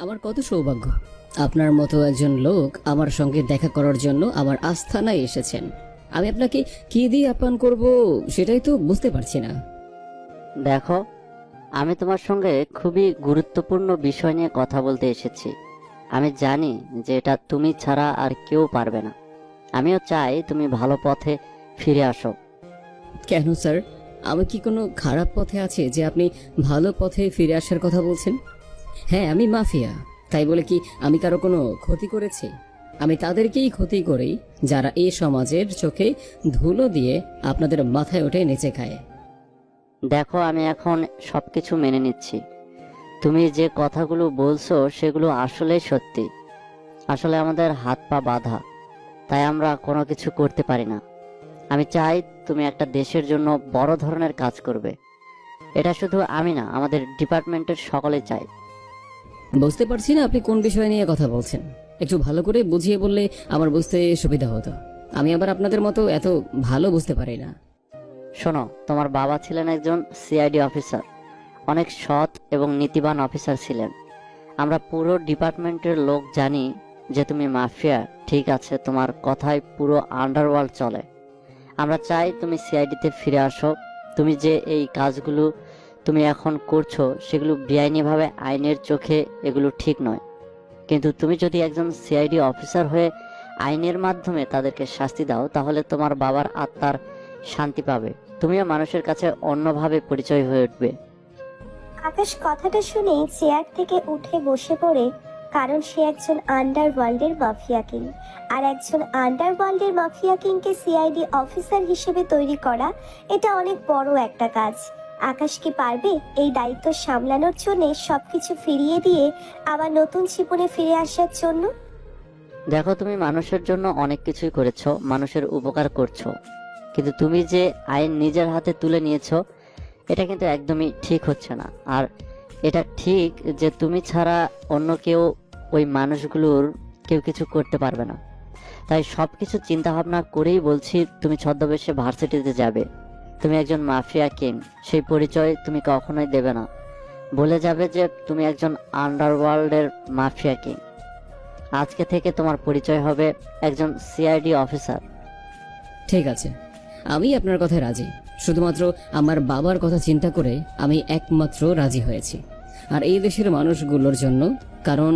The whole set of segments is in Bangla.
আমার কত সৌভাগ্য, আপনার মতো একজন লোক আমার সঙ্গে দেখা করার জন্য আমার আস্থানায় এসেছেন। আমি আপনাকে কি দিয়ে আপ্যায়ন করব সেটাই তো বুঝতে পারছি না। দেখো, আমি তোমার সঙ্গে খুবই গুরুত্বপূর্ণ বিষয় নিয়ে কথা বলতে এসেছি। আমি জানি যে এটা তুমি ছাড়া আর কেউ পারবে না। আমিও চাই তুমি ভালো পথে ফিরে আসো। কেন স্যার, আমি কি কোনো খারাপ পথে আছে যে আপনি ভালো পথে ফিরে আসার কথা বলছেন? হ্যাঁ, আমি মাফিয়া, তাই বলে কি আমি কারো কোনো ক্ষতি করেছি? আমি তাদেরকেই ক্ষতি করি যারা এই সমাজের চোখে ধুলো দিয়ে আপনাদের মাথায় ওঠে নেচে খায়। দেখো, আমি এখন সবকিছু মেনে নিচ্ছি। তুমি যে কথাগুলো বলছো সেগুলো আসলেই সত্যি। আসলে আমাদের হাত পা বাঁধা, তাই আমরা কোনো কিছু করতে পারি না। আমি চাই তুমি একটা দেশের জন্য বড় ধরনের কাজ করবে। এটা শুধু আমি না, আমাদের ডিপার্টমেন্টের সকলে চাই। বুঝতে পারছি না আপনি কোন বিষয় নিয়ে কথা বলছেন। একটু ভালো করে বুঝিয়ে বললে আমার বুঝতে সুবিধা হতো। আমি আবার আপনাদের মতো এত ভালো বুঝতে পারি না। শোনো, তোমার বাবা ছিলেন একজন সিআইডি অফিসার, অনেক সৎ এবং নীতিবান অফিসার ছিলেন। আমরা পুরো ডিপার্টমেন্টের লোক জানি যে তুমি মাফিয়া। ঠিক আছে, তোমার কথায় পুরো আন্ডারওয়ার্ল্ড চলে। আমরা চাই তুমি সিআইডিতে ফিরে আসো। তুমি যে এই কাজগুলো তুমি এখন করছো সেগুলো বেআইনিভাবে, আইনের চোখে এগুলো ঠিক নয়। কিন্তু তুমি যদি একজন সিআইডি অফিসার হয়ে আইনের মাধ্যমে তাদেরকে শাস্তি দাও, তাহলে তোমার বাবার আত্মার শান্তি পাবে। তুমিও মানুষের কাছে অন্যভাবে পরিচয় হয়ে উঠবে। আকাশ কথাটা শুনে চেয়ার থেকে উঠে বসে পড়ে, কারণ সে একজন আন্ডারওয়ার্ল্ডের মাফিয়া কিং। আর একজন আন্ডারওয়ার্ল্ডের মাফিয়া কিংকে সিআইডি অফিসার হিসেবে তৈরি করা, এটা অনেক বড় একটা কাজ। আকাশ কি পারবে এই দায়িত্ব সামলানোর জন্য, সবকিছু ফিরিয়ে দিয়ে আবার নতুন জীবনে ফিরে আসার জন্য? দেখো, তুমি মানুষের জন্য অনেক কিছুই করেছো, মানুষের উপকার করছো, কিন্তু তুমি যে আইন নিজের হাতে তুলে নিয়েছো এটা কিন্তু একদমই ঠিক হচ্ছে না। আর এটা ঠিক যে তুমি ছাড়া অন্য কেউ, ওই মানুষগুলোর কেউ কিছু করতে পারবে না। তাই সব কিছু চিন্তা ভাবনা করেই বলছি, তুমি ছদ্মবেশে ভার্সিটিতে যাবে। তুমি একজন মাফিয়া কিং, সেই পরিচয় তুমি কখনোই দেবে না। বলে যাবে যে তুমি একজন আন্ডারওয়ার্ল্ডের মাফিয়া কিং। আজকে থেকে তোমার পরিচয় হবে একজন সিআইডি অফিসার। ঠিক আছে, আমি আপনার কথায় রাজি। শুধুমাত্র আমার বাবার কথা চিন্তা করে আমি একমাত্র রাজি হয়েছি, আর এই দেশের মানুষগুলোর জন্য। কারণ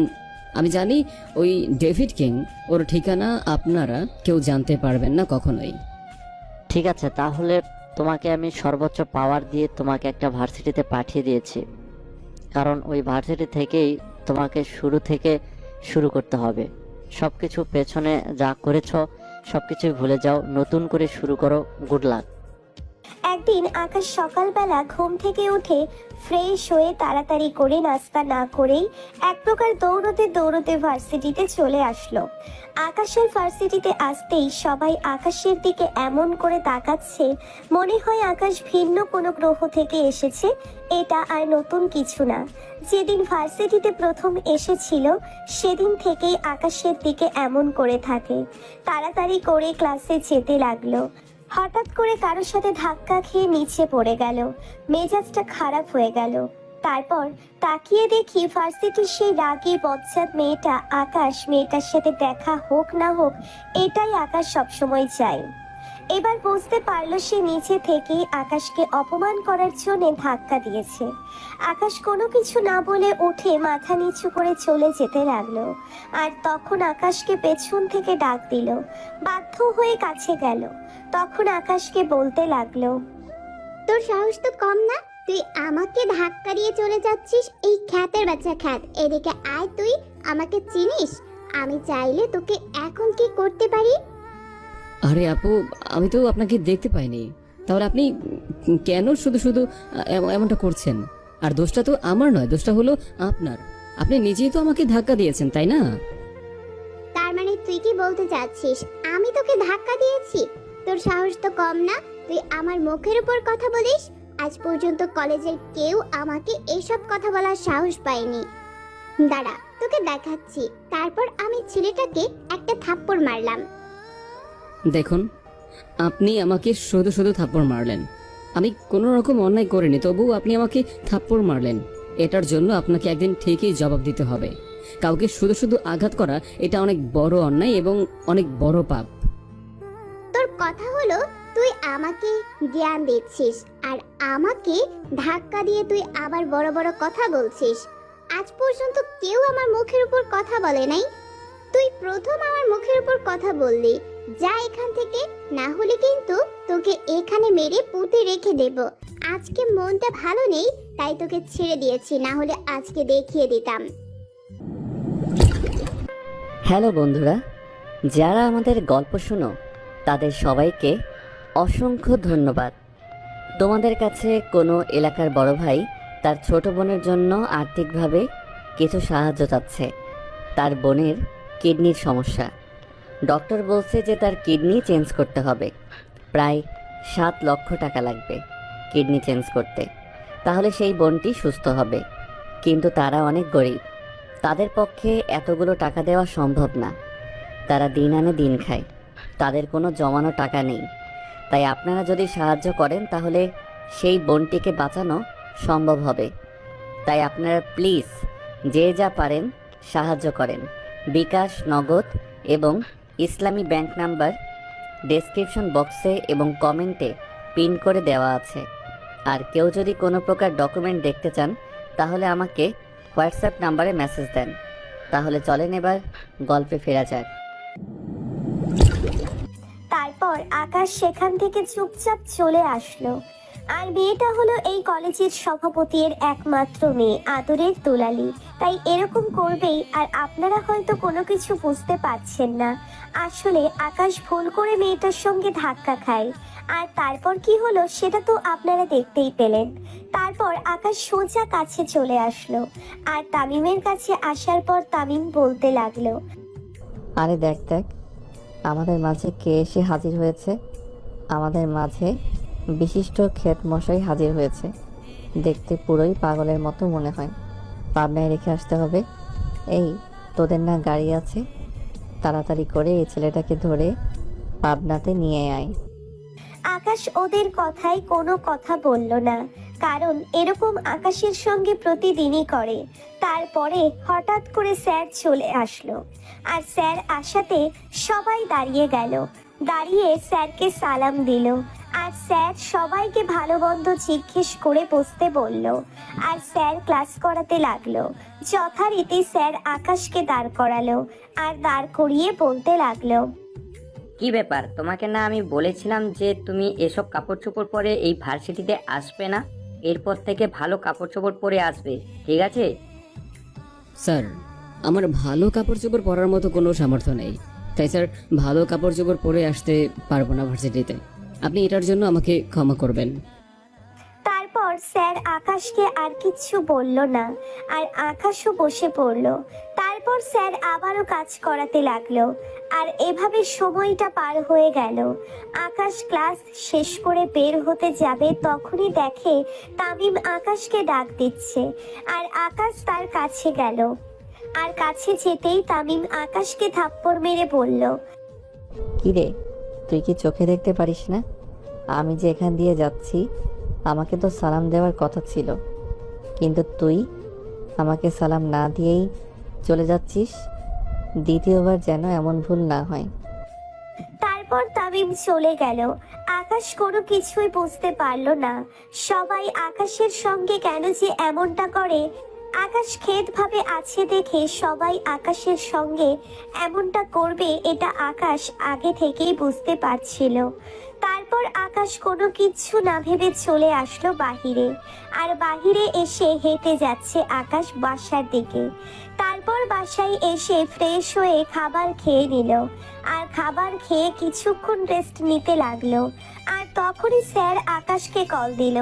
আমি জানি ওই ডেভিড কিং, ওর ঠিকানা আপনারা কেউ জানতে পারবেন না কখনোই। ঠিক আছে, তাহলে তোমাকে আমি সর্বোচ্চ পাওয়ার দিয়ে তোমাকে একটা ভার্সিটিতে পাঠিয়ে দিয়েছি। কারণ ওই ভার্সিটি থেকেই তোমাকে শুরু থেকে শুরু করতে হবে। সবকিছু পেছনে যা করেছো সবকিছুই ভুলে যাও, নতুন করে শুরু করো। Good luck. একদিন আকাশ সকালবেলা ঘুম থেকে উঠে ফ্রেশ হয়ে তাড়াতাড়ি করে নাস্তা না করেই এক প্রকার দৌড়তে দৌড়তে ভার্সিটিতে চলে আসলো। আকাশের ভার্সিটিতে আসতেই সবাই আকাশের দিকে এমন করে তাকাচ্ছে, মনে হয় আকাশ ভিন্ন কোনো গ্রহ থেকে এসেছে। এটা আর নতুন কিছু না, যেদিন ভার্সিটিতে প্রথম এসেছিল সেদিন থেকেই আকাশের দিকে এমন করে থাকে। তাড়াতাড়ি করে ক্লাসে যেতে লাগলো। হঠাৎ করে কারোর সাথে ধাক্কা খেয়ে নিচে পড়ে গেল। মেজাজটা খারাপ হয়ে গেল। তারপর তাকিয়ে দেখি ভার্সিটির সেই রাগী বজ্জাত মেয়েটা আকাশ। মেয়েটার সাথে দেখা হোক না হোক, এটাই আকাশ সবসময় চায়। এবার বুঝতে পারলো সে নিচে থেকেই আকাশকে অপমান করার জন্য ধাক্কা দিয়েছে। আকাশ কোনো কিছু না বলে উঠে মাথা নিচু করে চলে যেতে লাগলো। আর তখন আকাশকে পেছন থেকে ডাক দিল। বাধ্য হয়ে কাছে গেল। তখন আকাশকে বলতে লাগলো, তোর সাহস তো কম না, তুই আমাকে ধাক্কা দিয়ে চলে যাচ্ছিস। এই খ্যাতের বাচ্চা খ্যাত, এদিকে আয়। তুই আমাকে চিনিস? আমি চাইলে তোকে এখন কি করতে পারি? আরে আপু, আমি তো আপনাকে দেখতে পাইনি, তাহলে আপনি কেন শুধু শুধু এমনটা করছেন? আর দোষটা তো আমার নয়, দোষটা হলো আপনার। আপনি নিজেই তো আমাকে ধাক্কা দিয়েছেন, তাই না? তার মানে তুই কি বলতে চাচ্ছিস আমি তোকে ধাক্কা দিয়েছি? তোর সাহস তো কম না, তুই আমার মুখের উপর কথা বলিস। আজ পর্যন্ত কলেজের কেউ আমাকে এসব কথা বলার সাহস পায়নি। দাঁড়া, তোকে দেখাচ্ছি। তারপর আমি ছেলেটাকে একটা থাপ্পড় মারলাম। দেখুন, আপনি আমাকে শুধু শুধু থাপ্পড় মারলেন। আমি কোনো রকম অন্যায় করিনি, তবুও আপনি আমাকে থাপ্পড় মারলেন। এটার জন্য আপনাকে একদিন ঠিকই জবাব দিতে হবে। কাউকে শুধু শুধু আঘাত করা এটা অনেক বড় অন্যায় এবং অনেক বড় পাপ। তোর কথা হলো তুই আমাকে জ্ঞান দিচ্ছিস আর আমাকে ধাক্কা দিয়ে তুই আবার বড় বড় কথা বলছিস। আজ পর্যন্ত কেউ আমার মুখের উপর কথা বলে নাই, তুই প্রথম আমার মুখের উপর কথা বললি। যা এখান থেকে, না হলে কিন্তু তোকে এখানে মেরে পুঁতে রেখে দেব। আজকে মনটা ভালো নেই তাই তোকে ছেড়ে দিয়েছি, না হলে আজকে দেখিয়ে দিতাম। হ্যালো বন্ধুরা, যারা আমাদের গল্প শোনো তাদের সবাইকে অসংখ্য ধন্যবাদ। তোমাদের কাছে কোনো এলাকার বড় ভাই তার ছোট বোনের জন্য আর্থিকভাবে কিছু সাহায্য চাচ্ছে। তার বোনের কিডনির সমস্যা, ডক্টর বলছে যে তার কিডনি চেঞ্জ করতে হবে। প্রায় 7 লক্ষ টাকা লাগবে কিডনি চেঞ্জ করতে, তাহলে সেই বোনটি সুস্থ হবে। কিন্তু তারা অনেক গরিব, তাদের পক্ষে এতগুলো টাকা দেওয়া সম্ভব না। তারা দিন আনে দিন খায়, তাদের কোনো জমানো টাকা নেই। তাই আপনারা যদি সাহায্য করেন তাহলে সেই বোনটিকে বাঁচানো সম্ভব হবে। তাই আপনারা প্লিজ যে যা পারেন সাহায্য করেন। বিকাশ, নগদ এবং ইসলামী ব্যাংক নাম্বার ডেসক্রিপশন বক্সে এবং কমেন্টে পিন করে দেওয়া আছে। আর কেউ যদি কোনো প্রকার ডকুমেন্ট দেখতে চান তাহলে আমাকে হোয়াটসঅ্যাপ নাম্বারে মেসেজ দেন। তাহলে চলেন এবার গল্পে ফেরা যাক। তারপর আকাশ সেখান থেকে চুপচাপ চলে আসলো। আর মেয়েটা হলো এই কলেজের সভাপতির একমাত্র মেয়ে, আদরের দুলালি, তাই এরকম করবেই। আর আপনারা হয়তো কোনো কিছু বুঝতে পারছেন না, আসলে আকাশ ভুল করে মেয়েটার সঙ্গে ধাক্কা খায়। আর তারপর কি হলো সেটা তো আপনারা দেখতেই পেলেন। তারপর আকাশ সোজা কাছে চলে আসলো, আর তামিমের কাছে আসার পর তামিম বলতে লাগলো, আরে দেখ দেখ, আমাদের মাঝে কে এসে হাজির হয়েছে। আমাদের মাঝে বিশিষ্ট ক্ষেত মশাই হাজির হয়েছে। দেখতে পুরোই পাগলের মতো মনে হয়। পাবনায় রেখে আসতে হবে। এই তোদের না গাড়ি আছে? তাড়াতাড়ি করে এই ছেলেটাকে ধরে পাবনাতে নিয়ে আয়। আকাশ ওদের কথায় কোনো কথা বলল না, কারণ এরকম আকাশের সঙ্গে প্রতিদিনই করে। তারপরে হঠাৎ করে স্যার চলে আসলো, আর স্যার আসাতে সবাই দাঁড়িয়ে গেল। দাঁড়িয়ে স্যারকে সালাম দিল, আর স্যার সবাইকে ভালো মন্দ জিজ্ঞেস করে বসতে বলল। আর স্যার ক্লাস করাতে লাগলো। যথারীতি স্যার আকাশকে দাঁড় করালো, আর দাঁড় করিয়ে বলতে লাগলো, কি ব্যাপার, তোমাকে না আমি বলেছিলাম যে তুমি এসব কাপড় চোপড় পরে এই ভার্সিটিতে আসবে না? এরপর থেকে ভালো কাপড় চোপড় পরে আসবে, ঠিক আছে? স্যার, আমার ভালো কাপড় চোপড় পরার মতো কোনো সামর্থ্য নেই, তাই স্যার ভালো কাপড় চোপড় পরে আসতে পারবো না ভার্সিটিতে। আপনি এটার জন্য আমাকে ক্ষমা করবেন। তারপর স্যার আকাশকে আর কিচ্ছু বলল না, আর আকাশও বসে পড়ল। তারপর স্যার আবারও কাজ করাতে লাগলো, আর এভাবে সময়টা পার হয়ে গেল। আকাশ ক্লাস শেষ করে বের হতে যাবে, তখনই দেখে তামিম আকাশকে ডাক দিচ্ছে, আর আকাশ তার কাছে গেল। আর কাছে যেতেই তামিম আকাশকে থাপ্পড় মেরে বলল, কি রে, তুই কি চোখে দেখতে পারিস না? আমি যে এখান দিয়ে যাচ্ছি, আমাকে তো সালাম দেওয়ার কথা ছিল, কিন্তু তুই আমাকে সালাম না দিয়েই চলে যাচ্ছিস। দ্বিতীয়বার যেন এমন ভুল না হয়। তারপর তামিম চলে গেল। আকাশ কোনো কিছুই বুঝতে পারল না। সবাই আকাশের সঙ্গে কেন যে এমনটা করে, আকাশ খেদ ভাবে আছে দেখে সবাই আকাশের সঙ্গে এমনটা করবে এটা আকাশ আগে থেকেই বুঝতে পারছিল। তারপর আকাশ কোনো কিচ্ছু না ভেবে চলে আসলো বাহিরে, আর বাহিরে এসে হেঁটে যাচ্ছে আকাশ বাসার দিকে। তারপর বাসায় এসে ফ্রেশ হয়ে খাবার খেয়ে নিল, আর খাবার খেয়ে কিছুক্ষণ রেস্ট নিতে লাগলো। আর তখনই স্যার আকাশকে কল দিল।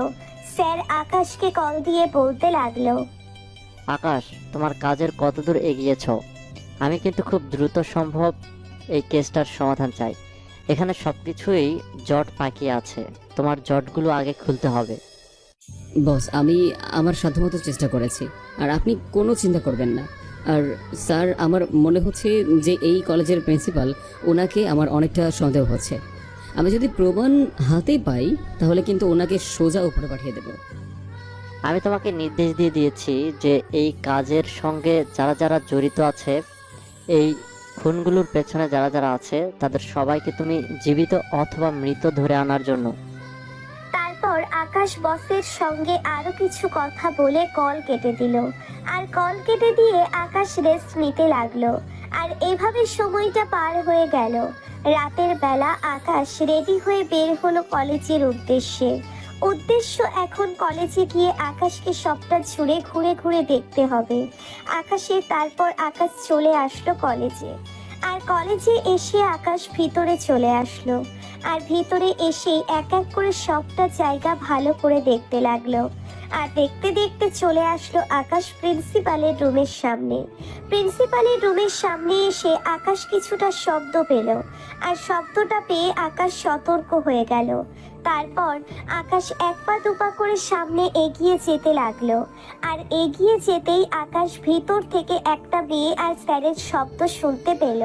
স্যার আকাশকে কল দিয়ে বলতে লাগলো, আকাশ, তোমার কাজের কতদূর এগিয়েছ? আমি কিন্তু খুব দ্রুত সম্ভব এই কেসটার সমাধান চাই। এখানে সবকিছুই জট পাকিয়ে আছে, তোমার জটগুলো আগে খুলতে হবে। বস, আমি আমার সাধ্যমতো চেষ্টা করেছি, আর আপনি কোনো চিন্তা করবেন না। আর স্যার, আমার মনে হচ্ছে যে এই কলেজের প্রিন্সিপাল, ওনাকে আমার অনেকটা সন্দেহ হচ্ছে। আমি যদি প্রমাণ হাতে পাই তাহলে কিন্তু ওনাকে সোজা উপরে পাঠিয়ে দেব। আমি তোমাকে নির্দেশ দিয়ে দিয়েছি যে এই কাজের সঙ্গে যারা যারা জড়িত আছে, এই খুনগুলোর পেছনে যারা যারা আছে, তাদের সবাইকে তুমি জীবিত অথবা মৃত ধরে আনার জন্য। তারপর আকাশ বসের সঙ্গে আরো কিছু কথা বলে কল কেটে দিল। আর কল কেটে দিয়ে আকাশ রেস্ট নিতে লাগলো। আর এভাবে সময়টা পার হয়ে গেল। রাতের বেলা আকাশ রেডি হয়ে বের হলো কলেজের উদ্দেশ্য এখন কলেজে গিয়ে আকাশকে সবটা জুড়ে ঘুরে ঘুরে দেখতে হবে। তারপর আকাশ চলে আসলো কলেজে। আর কলেজে এসে আকাশ ভিতরে চলে আসলো। আর ভিতরে এসে এক এক করে সবটা জায়গা ভালো করে দেখতে লাগলো। আর দেখতে দেখতে চলে আসলো আকাশ প্রিন্সিপালের রুমের সামনে। প্রিন্সিপালের রুমের সামনে এসে আকাশ কিছুটা শব্দ পেল। আর শব্দটা পেয়ে আকাশ সতর্ক হয়ে গেল। তারপর আকাশ এক পা দুপা করে সামনে এগিয়ে যেতে লাগলো। আর এগিয়ে যেতেই আকাশ ভিতর থেকে একটা মেয়ে আর স্যারের শব্দ শুনতে পেল।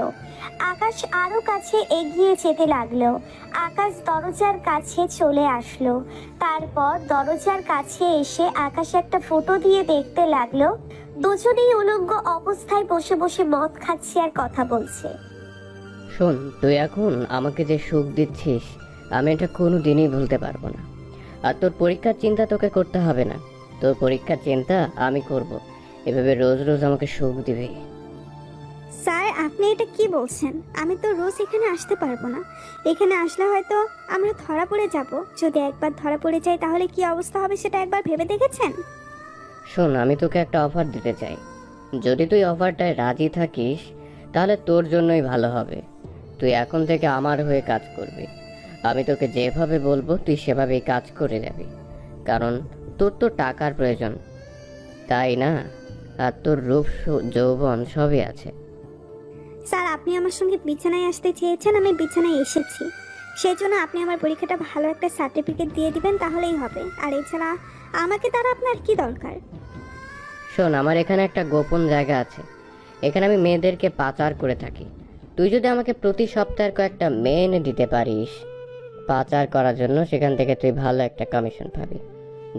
আকাশ আরো কাছে এগিয়ে যেতে লাগলো। আকাশ দরজার কাছে চলে আসলো। তারপর দরজার কাছে এসে আকাশ একটা ফটো দিয়ে দেখতে লাগলো। দুজনেই উলঙ্গ অবস্থায় বসে বসে মদ খাচ্ছে আর কথা বলছে। শোন, তুই এখন আমাকে যে সুখ দিচ্ছিস আমি এটা কোনো দিনই ভুলতে পারবো না। আর তোর পরীক্ষার চিন্তা তোকে করতে হবে না, তোর পরীক্ষার চিন্তা আমি করব। এভাবে রোজ রোজ আমাকে সুখ দিবি? স্যার, আপনি এটা কি বলছেন? আমি তো রোজ এখানে আসতে পারবো না। এখানে আসলে হয়তো আমরা ধরা পড়ে যাব। যদি একবার ধরা পড়ে যাই তাহলে কি অবস্থা হবে সেটা একবার ভেবে দেখেছেন? শোন, আমি তোকে একটা অফার দিতে চাই। যদি তুই অফারটায় রাজি থাকিস তাহলে তোর জন্যই ভালো হবে। তুই এখন থেকে আমার হয়ে কাজ করবি। আমি তোকে যেভাবে বলবো তুই সেভাবেই কাজ করে যাবি, কারণ তোর তো টাকার প্রয়োজন, তাই না? আর তোর রূপ যৌবন সবই আছে। স্যার, আপনি আমার সঙ্গে বিছানায় আসতে চেয়েছেন, আমি বিছানায় এসেছি। সেই জন্য আপনি আমার পরীক্ষাটা ভালো একটা সার্টিফিকেট দিয়ে দিবেন, তাহলেই হবে। আর এছাড়া আমাকে তারা আপনার কি দরকার? শোন, আমার এখানে একটা গোপন জায়গা আছে। এখানে আমি মেয়েদেরকে পাচার করে থাকি। তুই যদি আমাকে প্রতি সপ্তাহের কয়েকটা মেয়ে এনে দিতে পারিস পাচার করার জন্য, সেখান থেকে তুই ভালো একটা কমিশন পাবি,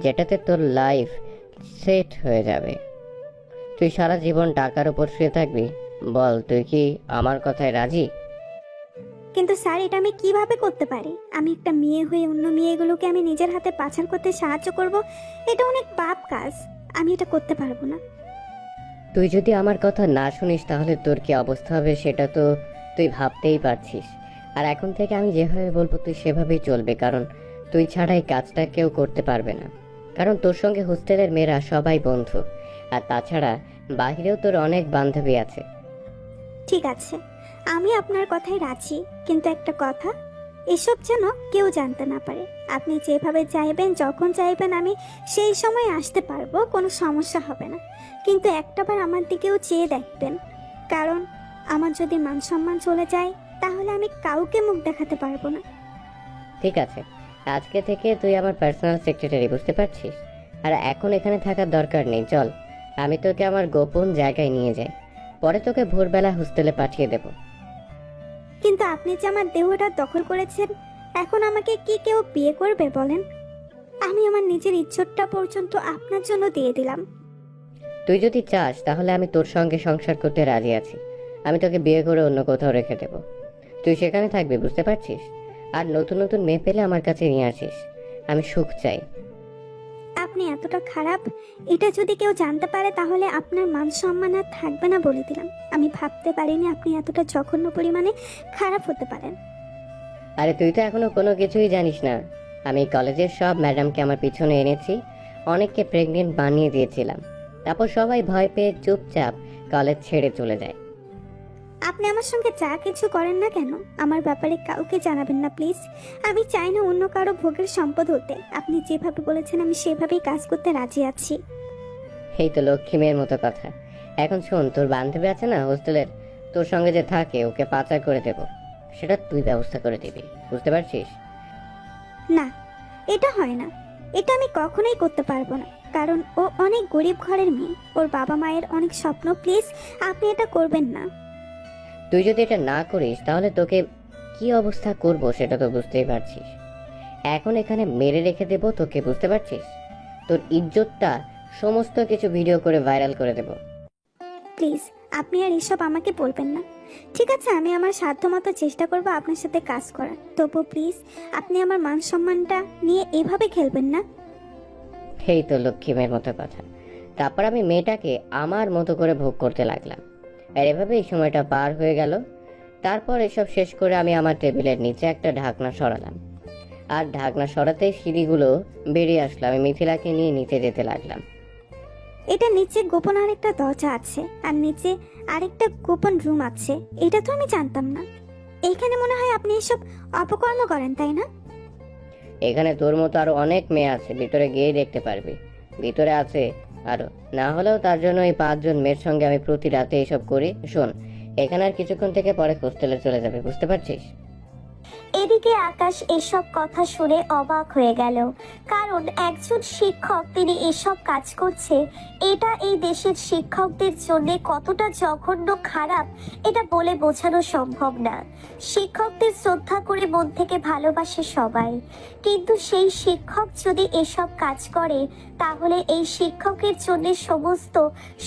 যেটাতে তোর লাইফ সেট হয়ে যাবে। তুই সারা জীবন টাকার উপর শুয়ে থাকবি। বল, তুই কি আমার কথায় রাজি? কিন্তু স্যার, এটা আমি কিভাবে করতে পারি? আমি একটা মেয়ে হয়ে অন্য মেয়েগুলোকে আমি নিজের হাতে পাচার করতে সাহায্য করব? এটা অনেক পাপ কাজ। আমি এটা করতে পারবো না। তুই যদি আমার কথা না শুনিস তাহলে তোর কি অবস্থা হবে সেটা তো তুই ভাবতেই পারছিস। আর এখন থেকে আমি যেভাবে বলবো তুই সেভাবেই চলবে, কারণ তুই ছাড়া এই কাজটা কেউ করতে পারবে না। কারণ তোর সঙ্গে হোস্টেলের মেয়েরা সবাই বন্ধু, আর তাছাড়া বাহিরেও তোর অনেক বান্ধবী আছে। ঠিক আছে, আমি আপনার কথায় রাজি, কিন্তু একটা কথা, এসব যেন কেউ জানতে না পারে। আপনি যেভাবে চাইবেন, যখন চাইবেন, আমি সেই সময় আসতে পারবো, কোনো সমস্যা হবে না। কিন্তু একটাবার আমার দিকেও চেয়ে দেখবেন, কারণ আমার যদি মান সম্মান চলে যায় তাহলে আমি কাউকে মুখ দেখাতে পারবো না। ঠিক আছে, আজকে থেকে তুই আমার পার্সোনাল সেক্রেটারি, বুঝতে পারছিস? আর এখন এখানে থাকার দরকার নেই, চল আমি তোকে আমার গোপন জায়গায় নিয়ে যাই, পরে তোকে ভোরবেলা হোস্টেলে পাঠিয়ে দেব। কিন্তু আপনি যে আমার দেহটা দখল করেছেন, এখন আমাকে কি কেউ বিয়ে করবে বলেন? আমি আমার নিজের ইজ্জতটা পর্যন্ত আপনার জন্য দিয়ে দিলাম। তুই যদি চাস তাহলে আমি তোর সঙ্গে সংসার করতে রাজি আছি। আমি তোকে বিয়ে করে অন্য কোথাও রেখে দেব, তুই সেখানে থাকবি, বুঝতে পারছিস? আর নতুন নতুন মেয়ে পেলে আমার কাছে নিয়ে আসিস। আমি সুখ চাই। আপনি এতটা খারাপ, এটা যদি কেউ জানতে পারে তাহলে আপনার মান সম্মান আর থাকবে না, বলে দিলাম। আমি ভাবতে পারিনি আপনি এতটা জঘন্য পরিমাণে খারাপ হতে পারেন। আরে তুই তো এখনো কোনো কিছুই জানিস না। আমি কলেজের সব ম্যাডামকে আমার পিছনে এনেছি, অনেককে প্রেগনেন্ট বানিয়ে দিয়েছিলাম, তারপর সবাই ভয় পেয়ে চুপচাপ কলেজ ছেড়ে চলে যায়। আপনি আমার সঙ্গে যা কিছু করেন না কেন, আমার ব্যাপারে কাউকে জানাবেন না প্লিজ। আমি চাই না অন্য কারো ভোগের সম্পদ হতে। আপনি যেভাবে বলেছেন আমি সেভাবেই কাজ করতে রাজি আছি। এই তো লক্ষ্মী মেয়ের মতো কথা। এখন শোন, তোর বান্ধবী আছে না হোস্টেলের, তোর সঙ্গে যে থাকে, ওকে পাচার করে দেব, সেটা তুই ব্যবস্থা করে দিবি, বুঝতে পারছিস? না, এটা হয় না। এটা আমি কখনোই করতে পারবো না, কারণ ও অনেক গরিব ঘরের মেয়ে। ওর বাবা মায়ের অনেক স্বপ্ন। প্লিজ আপনি এটা করবেন না। তুই যদি এটা না করিস তাহলে তোকে কি অবস্থা করব সেটা তো বুঝতেই পারছিস। এখন এখানে মেরে রেখে দেব তোকে, বুঝতে পারছিস? তোর ইজ্জতটা সমস্ত কিছু ভিডিও করে ভাইরাল করে দেব। প্লিজ আপনি আর এসব আমাকে বলবেন না। ঠিক আছে, আমি আমার সাধ্যমতো চেষ্টা করব আপনার সাথে কাজ করার, তবু প্লিজ আপনি আমার মান সম্মানটা নিয়ে এভাবে খেলবেন না। এই তো লক্ষ্মী মেয়ের মতো কথা। তারপর আমি মেয়েটাকে আমার মতো করে ভোগ করতে লাগলাম, আর এভাবে এই সময়টা পার হয়ে গেল। তারপর এসব শেষ করে আমি আমার টেবিলের নিচে একটা ঢাকনা সরালাম, আর ঢাকনা সরাতেই সিঁড়িগুলো বেরিয়ে আসলো। আমি মিথিলাকে নিয়ে নিচে যেতে লাগলাম। এটা নিচে গোপন আরেকটা দরজা আছে, আর নিচে আরেকটা গোপন রুম আছে, এটা তো আমি জানতাম না। এইখানে মনে হয় আপনি এসব অপকর্ম করেন, তাই না? এখানে তোর মতো আরো অনেক মেয়ে আছে, ভিতরে গিয়েই দেখতে পারবি। ভিতরে আছে আরো, না হলেও তার জন্য এই 5 জন মেয়ের সঙ্গে আমি প্রতি রাতে এইসব করি। শোন, এখানে আর কিছুক্ষণ থেকে পরে হোস্টেলে চলে যাবে, বুঝতে পারছিস? এদিকে আকাশ এসব কথা শুনে অবাক হয়ে গেল, কারণ একজন শিক্ষক তিনি এসব কাজ করছে, এটা এই দেশের শিক্ষকদের জন্য কতটা জঘন্য খারাপ এটা বলে বোঝানো সম্ভব না। শিক্ষকদের শ্রদ্ধা করে মন থেকে ভালোবাসে সবাই, কিন্তু সেই শিক্ষক যদি এসব কাজ করে তাহলে এই শিক্ষকের জন্য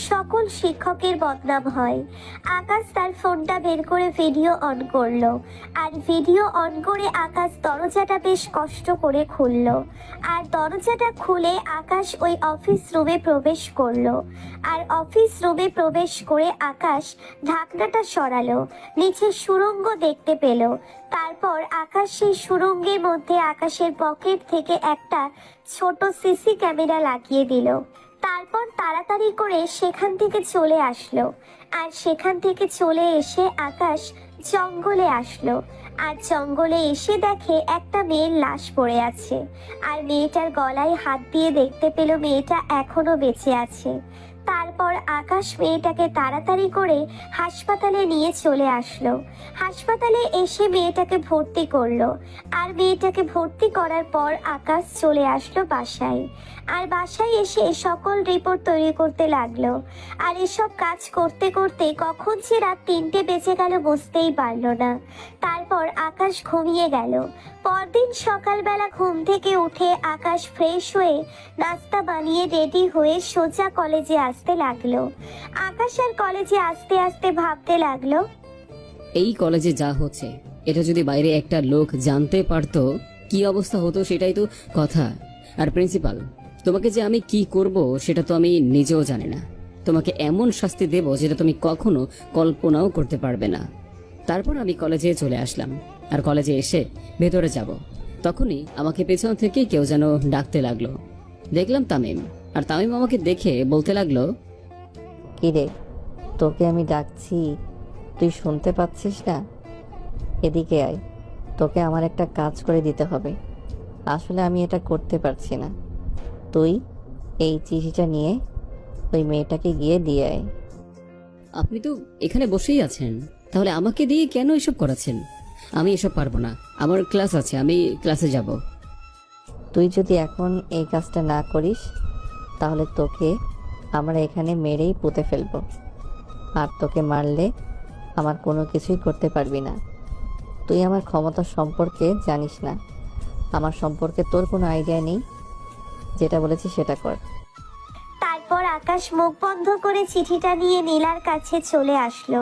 সকল শিক্ষকের বদনাম হয়। আকাশ তার ফোনটা বের করে ভিডিও অন করলো, আর ভিডিও অন করে আকাশ দরজাটা বেশ কষ্ট করে খুললো, আর দরজাটা খুলে আকাশ ওই অফিস রুমে প্রবেশ করলো। আর অফিস রুমে প্রবেশ করে আকাশ ঢাকনাটা সরালো, নিচে সুড়ঙ্গ দেখতে পেল। তারপর আকাশ সেই সুড়ঙ্গের মধ্যে আকাশের পকেট থেকে একটা ছোট সিসি ক্যামেরা লাগিয়ে দিল। তারপর তাড়াতাড়ি করে সেখান থেকে চলে আসলো, আর সেখান থেকে চলে এসে আকাশ জঙ্গলে আসলো, আর জঙ্গলে এসে দেখে একটা মেয়ের লাশ পড়ে আছে, আর মেয়েটার গলায় হাত দিয়ে দেখতে পেল মেয়েটা এখনো বেঁচে আছে। তারপর আকাশ মেয়েটাকে তাড়াতাড়ি করে হাসপাতালে নিয়ে চলে আসলো। হাসপাতালে এসে মেয়েটাকে ভর্তি করলো, আর মেয়েটাকে ভর্তি করার পর আকাশ চলে আসলো বাসায়। আর বাসায় এসে সকল রিপোর্ট তৈরি করতে লাগলো, আর এসব কাজ করতে করতে কখন যে রাত 3টে বেজে গেল বুঝতেই পারলো না। তারপর আকাশ ঘুমিয়ে গেল। পরদিন সকালবেলা ঘুম থেকে উঠে আকাশ ফ্রেশ হয়ে নাস্তা বানিয়ে রেডি হয়ে সোজা কলেজে আসতে লাগলো। আকাশ আর কলেজে আসতে আসতে ভাবতে লাগলো, এই কলেজে যা হচ্ছে এটা যদি বাইরে একটা লোক জানতে পারতো কি অবস্থা হতো, সেটাই তো কথা। আর প্রিন্সিপাল, তোমাকে যে আমি কি করব সেটা তো আমি নিজেও জানি না। তোমাকে এমন শাস্তি দেব যেটা তুমি কখনো কল্পনাও করতে পারবে না। তারপর আমি কলেজে চলে আসলাম, আর কলেজে এসে ভেতরে যাব, তখনই আমাকে পেছন থেকে কেউ যেন ডাকতে লাগলো। দেখলাম তামিম, আর তামিম আমাকে দেখে বলতে লাগলো, কি রে, তোকে আমি ডাকছি, তুই শুনতে পাচ্ছিস না? এদিকে আয়, তোকে আমার একটা কাজ করে দিতে হবে। আসলে আমি এটা করতে পারছি না। তুই এই চিঠিটা নিয়ে ওই মেয়েটাকে গিয়ে দিয়ে আয়। আপনি তো এখানে বসেই আছেন, তাহলে আমাকে দিয়ে কেন এসব করাচ্ছেন? আমি এসব পারবো না, আমার ক্লাস আছে, আমি ক্লাসে যাব। তুই যদি এখন এই কাজটা না করিস তাহলে তোকে আমরা এখানে মেরেই পুঁতে ফেলবো, আর তোকে মারলে আমার কোনো কিছুই করতে পারবি না। তুই আমার ক্ষমতা সম্পর্কে জানিস না, আমার সম্পর্কে তোর কোনো আইডিয়া নেই। যেটা বলেছি সেটা কর। তারপর আকাশ মুখ বন্ধ করে চিঠিটা নিয়ে নীলার কাছে চলে আসলো,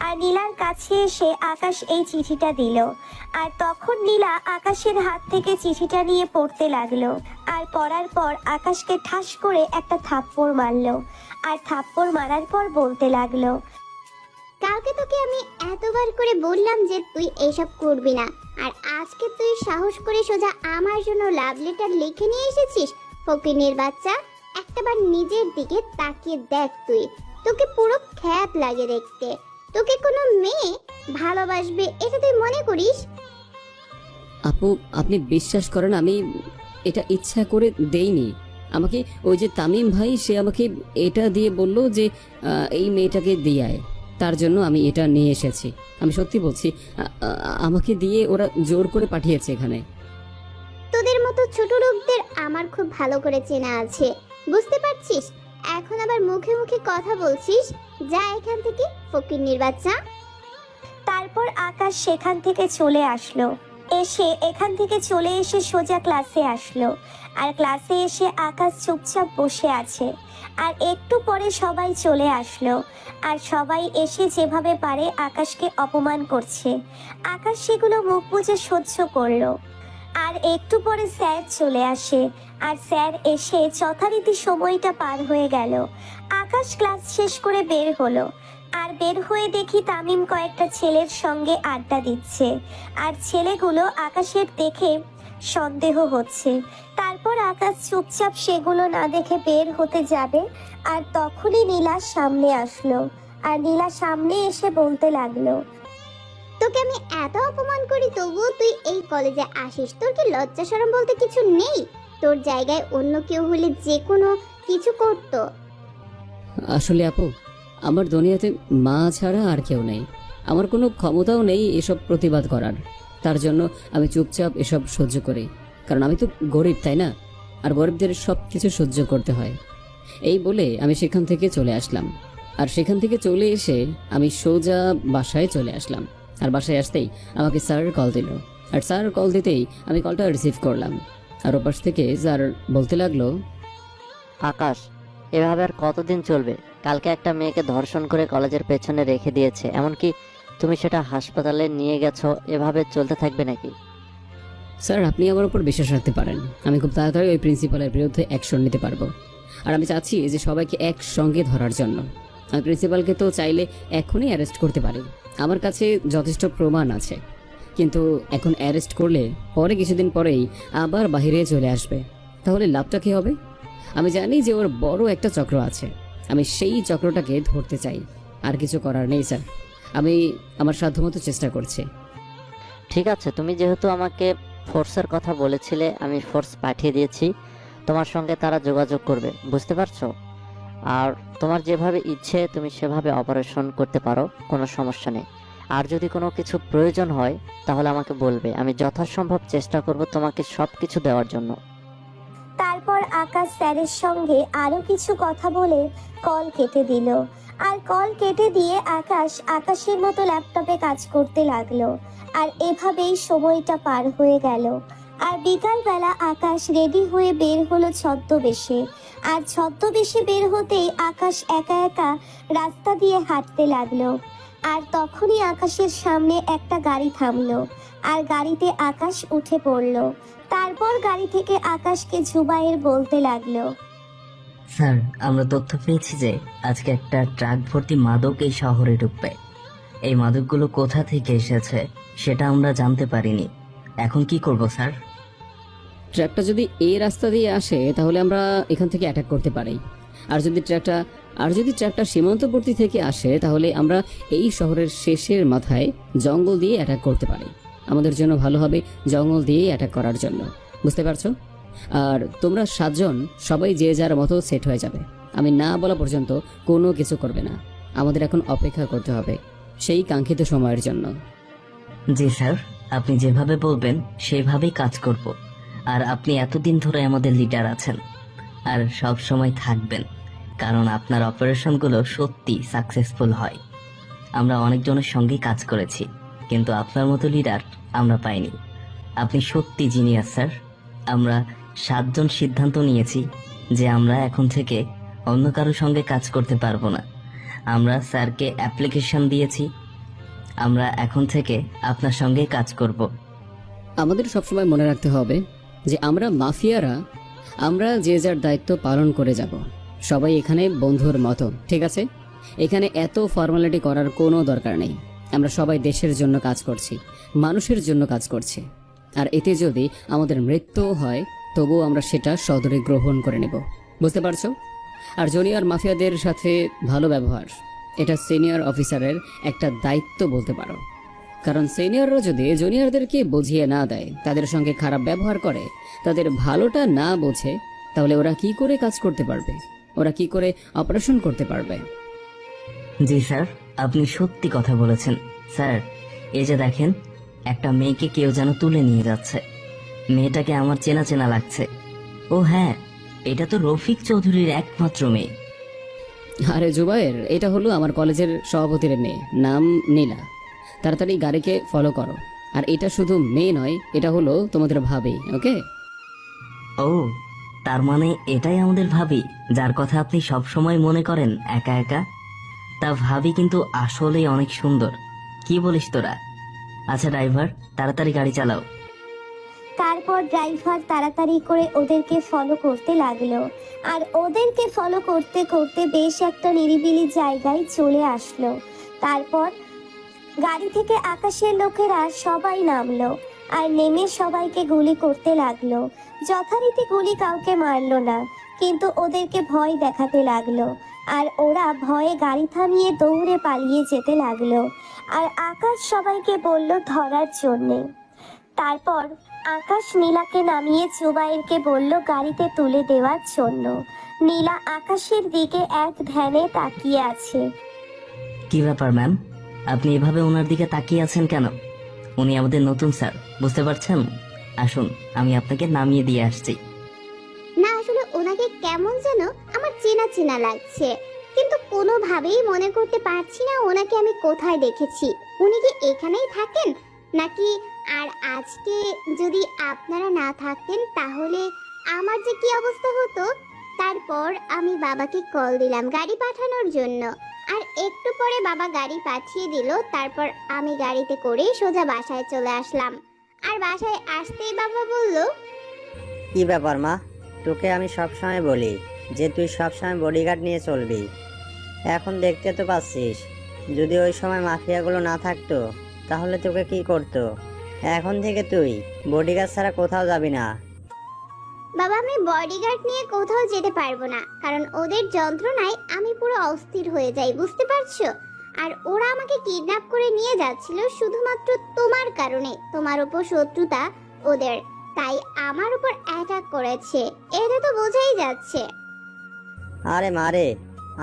আর নীলার কাছে এসে আকাশ এই চিঠিটা দিল। আর তখন নীলা আকাশের হাত থেকে চিঠিটা নিয়ে পড়তে লাগলো, আর পড়ার পর আকাশকে ঠাস করে একটা থাপ্পড় মারলো, আর থাপ্পড় মারার পর বলতে লাগলো, কালকে তোকে আমি এতবার করে বললাম যে তুই এইসব করবি না, আর আজকে তুই সাহস করে সোজা আমার জন্য লাভ লেটার লিখে নিয়ে এসেছিস। ফকিনের বাচ্চা, একটাবার নিজের দিকে তাকিয়ে দেখ তুই, তোকে পুরো খ্যাপ লাগে দেখতে। তোকে কোনো মেয়ে ভালোবাসবে এটা তুই মনে করিস? আপু, আপনি বিশ্বাস করেন আমি এটা ইচ্ছা করে দেইনি। আমাকে ওই যে তামিম ভাই, সে আমাকে এটা দিয়ে বলল যে এই মেয়েটাকে দিয়ে আয়, তার জন্য আমি এটা নিয়ে এসেছি। আমি সত্যি বলছি, আমাকে দিয়ে ওরা জোর করে পাঠিয়েছে এখানে। তোদের মতো ছোট লোকদের আমার খুব ভালো করে চেনা আছে, বুঝতে পারছিস? এখন আবার মুখে মুখে কথা বলছিস, যা এখান থেকে ফকিন্নির বাচ্চা। তারপর আকাশ সেখান থেকে চলে আসলো। এসে এখান থেকে চলে এসে সোজা ক্লাসে আসলো। আর ক্লাসে এসে আকাশ চুপচাপ বসে আছে। আর একটু পরে সবাই চলে আসলো। আর সবাই এসে যেভাবে পারে আকাশকে অপমান করছে। আকাশ সেগুলো মুখ বুজে সহ্য করলো। আর একটু পরে স্যার চলে আসে। আর স্যার এসে যথারীতি সময়টা পার হয়ে গেল। আকাশ ক্লাস শেষ করে বের হলো। আর বের হয়ে দেখি তামিম কয়েকটা ছেলের সঙ্গে আড্ডা দিচ্ছে। আর ছেলেগুলো আকাশের দেখে সন্দেহ হচ্ছে। তারপর আকাশ চুপচাপ সেগুলো না দেখে বের হতে যাবে। আর তখনই নীলা সামনে আসলো। আর নীলা সামনে এসে বলতে লাগলো, তোকে আমি এত অপমান করি তবুও তুই এই কলেজে আসিস, তোর কি লজ্জা শরম বলতে কিছু নেই? তোর জায়গায় অন্য কেউ হলে যে কোনো কিছু করতো। আসলে আপু, আমার দুনিয়াতে মা ছাড়া আর কেউ নেই। আমার কোনো ক্ষমতাও নেই এসব প্রতিবাদ করার। তার জন্য আমি চুপচাপ এসব সহ্য করি, কারণ আমি তো গরিব, তাই না? আর গরিবদের সব কিছু সহ্য করতে হয়। এই বলে আমি সেখান থেকে চলে আসলাম। আর সেখান থেকে চলে এসে আমি সোজা বাসায় চলে আসলাম। আর বাসায় আসতেই আমাকে স্যার কল দিল। আর স্যার কল দিতেই আমি কলটা রিসিভ করলাম। আর ওপাশ থেকে স্যার বলতে লাগলো, আকাশ, এভাবে আর কতদিন চলবে? কালকে একটা মেয়েকে ধর্ষণ করে কলেজের পেছনে রেখে দিয়েছে, এমনকি তুমি সেটা হাসপাতালে নিয়ে গেছো। এভাবে চলতে থাকবে নাকি? স্যার, আপনি আমার উপর বিশ্বাস রাখতে পারেন। আমি খুব তাড়াতাড়ি ওই প্রিন্সিপালের বিরুদ্ধে অ্যাকশন নিতে পারবো। আর আমি চাচ্ছি যে সবাইকে একসঙ্গে ধরার জন্য। আমি প্রিন্সিপালকে তো চাইলে এখনই অ্যারেস্ট করতে পারি। আমার কাছে যথেষ্ট প্রমাণ আছে। কিন্তু এখন অ্যারেস্ট করলে পরে কিছুদিন পরেই আবার বাইরে চলে আসবে। তাহলে লাভটা কী হবে? আমি জানি যে ওর বড় একটা চক্র আছে। আমি সেই চক্রটাকে ধরতে চাই। আর কিছু করার নেই স্যার। আমি আমার সাধ্যমতো চেষ্টা করছি। ঠিক আছে, তুমি যেহেতু আমাকে ফোর্সের কথা বলেছিলে, আমি ফোর্স পাঠিয়ে দিয়েছি। তোমার সঙ্গে তারা যোগাযোগ করবে, বুঝতে পারছো? আর তোমার যেভাবে ইচ্ছে তুমি সেভাবে অপারেশন করতে পারো, কোনো সমস্যা নেই। আর যদি কোনো কিছু প্রয়োজন হয় তাহলে আমাকে বলবে, আমি যথাসম্ভব চেষ্টা করব তোমাকে সব কিছু দেওয়ার জন্য। তারপর আকাশ স্যারের সঙ্গে আরো কিছু কথা বলে কল কেটে দিল। আর কল কেটে দিয়ে আকাশের মতো ল্যাপটপে কাজ করতে লাগলো। আর এভাবেই সময়টা পার হয়ে গেল। আর বিকালবেলা আকাশ রেডি হয়ে বের হলো ছদ্মবেশে। আর ছদ্মবেশে বের হতেই আকাশ একা একা রাস্তা দিয়ে হাঁটতে লাগলো। আর তখনই আকাশের সামনে একটা গাড়ি থামলো। আর গাড়িতে আকাশ উঠে পড়লো। তারপর গাড়ি থেকে আকাশকে জুবাইর বলতে লাগলো, স্যার, আমরা তথ্য পেয়েছি যে আজকে একটা ট্রাক ভর্তি মাদক এই শহরে ঢুকবে। এই মাদকগুলো কোথা থেকে এসেছে সেটা আমরা জানতে পারিনি। এখন কি করব স্যার? ট্র্যাকটা যদি এই রাস্তা দিয়ে আসে তাহলে আমরা এখান থেকে অ্যাটাক করতে পারি। আর যদি ট্র্যাকটা সীমান্তবর্তী থেকে আসে তাহলে আমরা এই শহরের শেষের মাথায় জঙ্গল দিয়ে অ্যাটাক করতে পারি। আমাদের জন্য ভালো হবে জঙ্গল দিয়ে অ্যাটাক করার জন্য, বুঝতে পারছো? আর তোমরা 7 জন সবাই যে যার মতো সেট হয়ে যাবে। আমি না বলা পর্যন্ত কোনো কিছু করবে না। আমাদের এখন অপেক্ষা করতে হবে সেই কাঙ্ক্ষিত সময়ের জন্য। জি স্যার, আপনি যেভাবে বলবেন সেভাবেই কাজ করব। আর আপনি এতদিন ধরে আমাদের লিডার আছেন আর সব সময় থাকবেন, কারণ আপনার অপারেশনগুলো সত্যি সাকসেসফুল হয়। আমরা অনেকজনের সঙ্গে কাজ করেছি, কিন্তু আপনার মতো লিডার আমরা পাইনি। আপনি সত্যি জিনিয়াস স্যার। আমরা 7 জন সিদ্ধান্ত নিয়েছি যে আমরা এখন থেকে অন্য কারোর সঙ্গে কাজ করতে পারবো না। আমরা স্যারকে অ্যাপ্লিকেশন দিয়েছি, আমরা এখন থেকে আপনার সঙ্গে কাজ করব। আমাদের সবসময় মনে রাখতে হবে যে আমরা মাফিয়ারা, আমরা যে যার দায়িত্ব পালন করে যাব। সবাই এখানে বন্ধুর মতো, ঠিক আছে? এখানে এত ফর্মালিটি করার কোনো দরকার নেই। আমরা সবাই দেশের জন্য কাজ করছি, মানুষের জন্য কাজ করছি। আর এতে যদি আমাদের মৃত্যুও হয় তবুও আমরা সেটা সদরে গ্রহণ করে নেব, বুঝতে পারছো? আর জুনিয়র মাফিয়াদের সাথে ভালো ব্যবহার, এটা সিনিয়র অফিসারের একটা দায়িত্ব বলতে পারো। কারণ সিনিয়ররা যদি জুনিয়রদেরকে বুঝিয়ে না দেয়, তাদের সঙ্গে খারাপ ব্যবহার করে, তাদের ভালোটা না বোঝে, তাহলে ওরা কি করে কাজ করতে পারবে? ওরা কি করে অপারেশন করতে পারবে? জি স্যার, আপনি সত্যি কথা বলেছেন। স্যার, এই যে দেখেন, একটা মেয়েকে কেউ যেন তুলে নিয়ে যাচ্ছে। মেয়েটাকে আমার চেনা চেনা লাগছে। ও হ্যাঁ, এটা তো রফিক চৌধুরীর একমাত্র মেয়ে। আরে জুবায়ের, এটা হলো আমার কলেজের সভাপতির মেয়ে, নাম নীলা। তাড়াতাড়ি গাড়িকে ফলো করো আর এটা শুধু মেয়ে নয়, এটা হলো তোমাদের ভাবি। ওকে? ও, তার মানে এটাই আমাদের ভাবি, যার কথা আপনি সব সময় মনে করেন একা একা। তা ভাবি কিন্তু আসলেই অনেক সুন্দর, কি বলিস তোরা? আচ্ছা ড্রাইভার, তাড়াতাড়ি গাড়ি চালাও। তারপর ড্রাইভার তাড়াতাড়ি করে ওদেরকে ফলো করতে লাগলো। আর ওদেরকে ফলো করতে করতে বেশ একটা নিরিবিলি জায়গায় চলে আসলো। তারপর গাড়ি থেকে আকাশের লোকেরা সবাই নামলো আর নেমে সবাইকে গুলি করতে লাগলো। যথারীতি গুলি কাউকে মারলো না, কিন্তু ওদেরকে ভয় দেখাতে লাগলো। আর ওরা ভয়ে গাড়ি থামিয়ে দৌড়ে পালিয়ে যেতে লাগলো। আর আকাশ সবাইকে বলল ধরার জন্যে। তারপর আকাশ নীলাকে নামিয়ে জুবাইরকে বলল গাড়িতে তুলে দেওয়ার জন্য। নীলা আকাশের দিকে এক ধ্যানে তাকিয়ে আছে। কি ব্যাপার ম্যাম, আপনি এভাবে ওনার দিকে তাকিয়ে আছেন কেন? উনি আমাদের নতুন স্যার, বুঝতে পারছেন? আসুন, আমি আপনাকে নামিয়ে দিয়ে আসছি। না, আসলে ওনাকে কেমন যেন আমার চেনা চেনা লাগছে, কিন্তু কোনোভাবেই মনে করতে পারছি না ওনাকে আমি কোথায় দেখেছি। উনি কি এখানেই থাকেন নাকি? আর আজকে যদি আপনারা না থাকতেন তাহলে আমার যে কি অবস্থা হতো। তারপর আমি বাবাকে কল দিলাম গাড়ি পাঠানোর জন্য, আর একটু পরে বাবা গাড়ি পাঠিয়ে দিল। তারপর আমি গাড়িতে করে সোজা বাসায় চলে আসলাম। আর বাসায় আসতেই বাবা বলল, কি ব্যাপার মা, তোকে আমি সবসময় বলি যে তুই সবসময় বডিগার্ড নিয়ে চলবি। এখন দেখতে তো পাচ্ছিস, যদি ওই সময় মাফিয়াগুলো না থাকতো তাহলে তোকে কি করতো? এখন থেকে তুই বডিগার্ড ছাড়া কোথাও যাবি না। বাবা আমি বডিগার্ড নিয়ে কোথাও যেতে পারবো না, কারণ ওদের যন্ত্রণায় আমি পুরো অস্থির হয়ে যাই, বুঝতে পারছো? আর ওরা আমাকে কিডন্যাপ করে নিয়ে যাচ্ছিল শুধুমাত্র তোমার কারণে। তোমার উপর শত্রুতা ওদের, তাই আমার উপর অ্যাটাক করেছে, এটা তো বোঝাই যাচ্ছে। আরে মারে,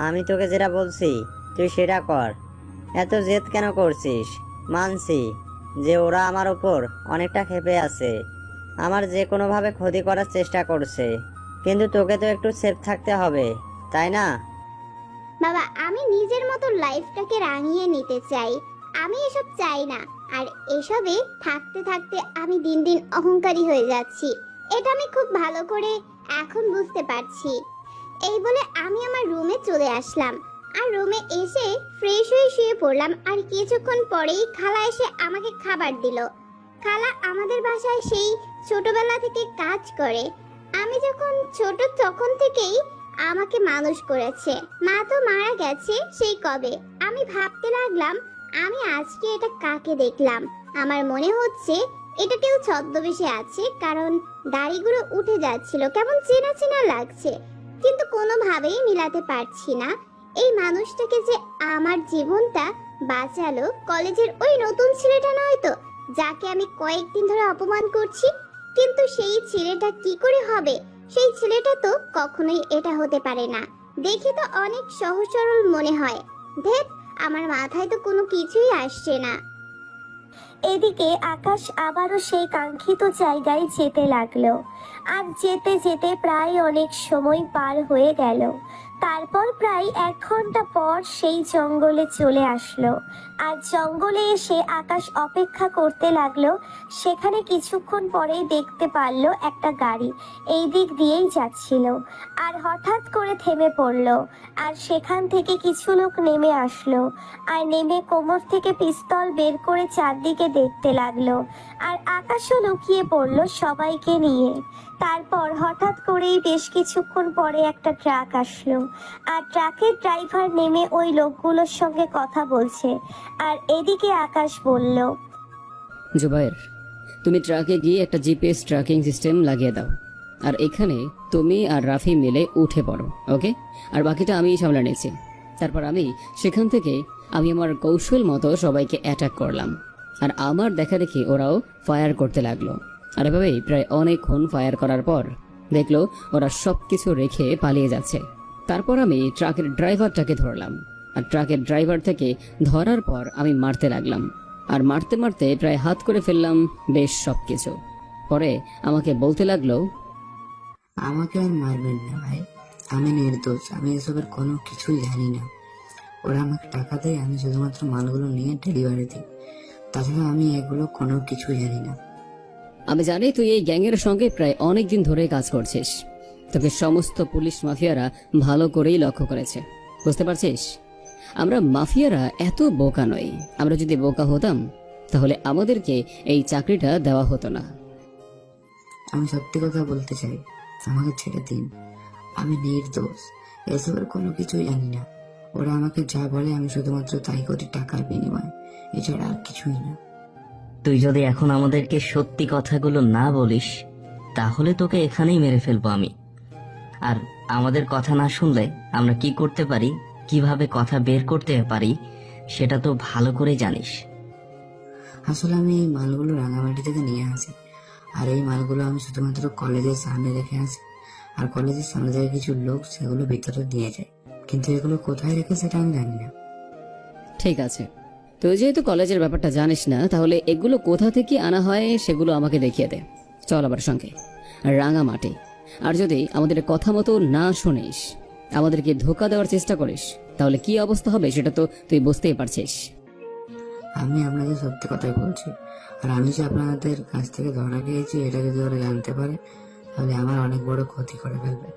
আমি তোকে যেটা বলছি তুই সেটা কর। এত জেদ কেন করছিস? মানছি যে ওরা আমার উপর অনেকটা ক্ষেপে আছে, আমার যে কোনোভাবে ক্ষতি করার চেষ্টা করছে, কিন্তু তোকে তো একটু সেফ থাকতে হবে, তাই না? বাবা আমি নিজের মতো লাইফটাকে রাঙিয়ে নিতে চাই, আমি এসব চাই না। আর এসবে থাকতে থাকতে আমি দিন দিন অহংকারী হয়ে যাচ্ছি, এটা আমি খুব ভালো করে এখন বুঝতে পারছি। এই বলে আমি আমার রুমে চলে আসলাম। আর রুমে এসে ফ্রেশ হয়ে শুয়ে পড়লাম। আর কিছুক্ষণ পরেই খালা এসে আমাকে খাবার দিল। খালা আমাদের বাসায় সেই ছোটবেলা থেকে কাজ করে। আমি যখন ছোট তখন থেকেই আমাকে মানুষ করেছে। মা তো মারা গেছে সেই কবে। আমি ভাবতে লাগলাম আমি আজকে এটা কাকে দেখলাম। আমার মনে হচ্ছে এটা কেউ ছদ্মবেশে আছে, কারণ দাড়িগুলো উঠে যাচ্ছিল, কেমন চেনা চেনা লাগছে, কিন্তু কোনোভাবেই মিলাতে পারছি না এই মানুষটাকে যে আমার জীবনটা বাঁচালো। কলেজের ওই নতুন ছেলেটা নয় তো, যাকে আমি কয়েকদিন ধরে অপমান করছি? কিন্তু সেই ছেলেটা কি করে হবে? সেই ছেলেটা তো কখনোই এটা হতে পারে না। দেখে তো অনেক সহজ সরল মনে হয়। ধ্যাৎ, আমার মাথায় তো কোনো কিছুই আসছে না। এদিকে আকাশ আবারও সেই কাঙ্ক্ষিত জায়গায় যেতে লাগলো। আর যেতে যেতে প্রায় অনেক সময় পার হয়ে গেল। তারপর প্রায় 1 ঘন্টা পর সেই জঙ্গলে চলে আসলো। আর জঙ্গলে এসে আকাশ অপেক্ষা করতে লাগলো। সেখানে কিছুক্ষণ পরেই দেখতে পারলো একটা গাড়ি এই দিক দিয়েই যাচ্ছিল। আর হঠাৎ করে থেমে পড়লো। আর সেখান থেকে কিছু লোক নেমে আসলো। আর নেমে কোমর থেকে পিস্তল বের করে চারদিকে দেখতে লাগলো। আর আকাশও লুকিয়ে পড়লো সবাইকে নিয়ে। তারপর হঠাৎ করেই বেশ কিছুক্ষণ পরে একটা ট্রাক আসলো। আর ট্রাকের ড্রাইভার নেমে ওই লোকগুলোর সঙ্গে কথা বলছে। আর এদিকে আকাশ বলল, জুবাইর, তুমি ট্রাকে গিয়ে একটা জিপিএস ট্র্যাকিং সিস্টেম লাগিয়ে দাও। আর এখানে তুমি আর রাফি মিলে উঠে পড়ো, ওকে? আর বাকিটা আমি সামলে নিয়েছি। তারপর আমি সেখান থেকে আমার কৌশল মতো সবাইকে অ্যাটাক করলাম। আর আমার দেখা দেখি ওরাও ফায়ার করতে লাগলো। আর এভাবেই প্রায় অনেকক্ষণ ফায়ার করার পর দেখলো ওরা সব কিছু রেখে পালিয়ে যাচ্ছে। তারপর আমি ট্রাকের ড্রাইভারটাকে ধরলাম। আর ট্রাকের ড্রাইভার থেকে ধরার পর আমি মারতে লাগলাম। আর মারতে মারতে প্রায় হাত করে ফেললাম বেশ সব কিছু। পরে আমাকে বলতে লাগলো, আমাকে আর মারবেন না ভাই, আমি নির্দোষ, আমি এসবের কোনো কিছুই জানি না। ওরা আমাকে টাকা দেয়, আমি শুধুমাত্র মালগুলো নিয়ে ডেলিভারি দিই। তাছাড়া আমি এগুলো কোনো কিছু জানি না। আমি জানি তুই এই গ্যাংয়ের সঙ্গে প্রায় অনেক দিন ধরে কাজ করছিস। তোকে সমস্ত পুলিশ মাফিয়ারা ভালো করেই লক্ষ্য করেছে, বুঝতে পারছিস? আমরা মাফিয়ারা এত বোকা নই। আমরা যদি বোকা হতাম তাহলে আমাদেরকে এই চাকরিটা দেওয়া হতো না। আমি সত্যি কথা বলতে চাই, আমাকে ছেড়ে দিন। আমি নির্দোষ, এসবের কোনো কিছুই জানি না। ওরা আমাকে যা বলে আমি শুধুমাত্র তাই করি টাকার বিনিময়ে, এছাড়া আর কিছুই না। তুই যদি এখন আমাদেরকে সত্যি কথাগুলো না বলিস তাহলে তোকে এখানেই মেরে ফেলবো আমি। আর আমাদের কথা না শুনলে আমরা কি করতে পারি, কিভাবে কথা বের করতে পারি সেটা তো ভালো করে জানিস। আসলে আমি এই মালগুলো রাঙামাটি থেকে নিয়ে আসি, আর এই মালগুলো আমি শুধুমাত্র কলেজের সামনে রেখে আসি, আর কলেজের সামনে থেকে কিছু লোক সেগুলো ভিতরে নিয়ে যায়, কিন্তু এগুলো কোথায় রেখে সেটা আমি জানি না। ঠিক আছে, তুই যেহেতু কলেজের ব্যাপারটা জানিস না, তাহলে এগুলো কোথা থেকে আনা হয় সেগুলো আমাকে দেখিয়ে দে। চল আমার সঙ্গে রাঙামাটি। আর যদি আমাদের কথা মতো না শুনিস, আমাদেরকে ধোকা দেওয়ার চেষ্টা করিস, তাহলে কি অবস্থা হবে সেটা তো তুই বুঝতেই পারছিস। আমি আপনাদের সত্যি কথাই বলছি, আর আমি যে আপনাদের কাছ থেকে ধরা খেয়েছি এটা যদি ওরা জানতে পারে তাহলে আমার অনেক বড় ক্ষতি করে ফেলবে।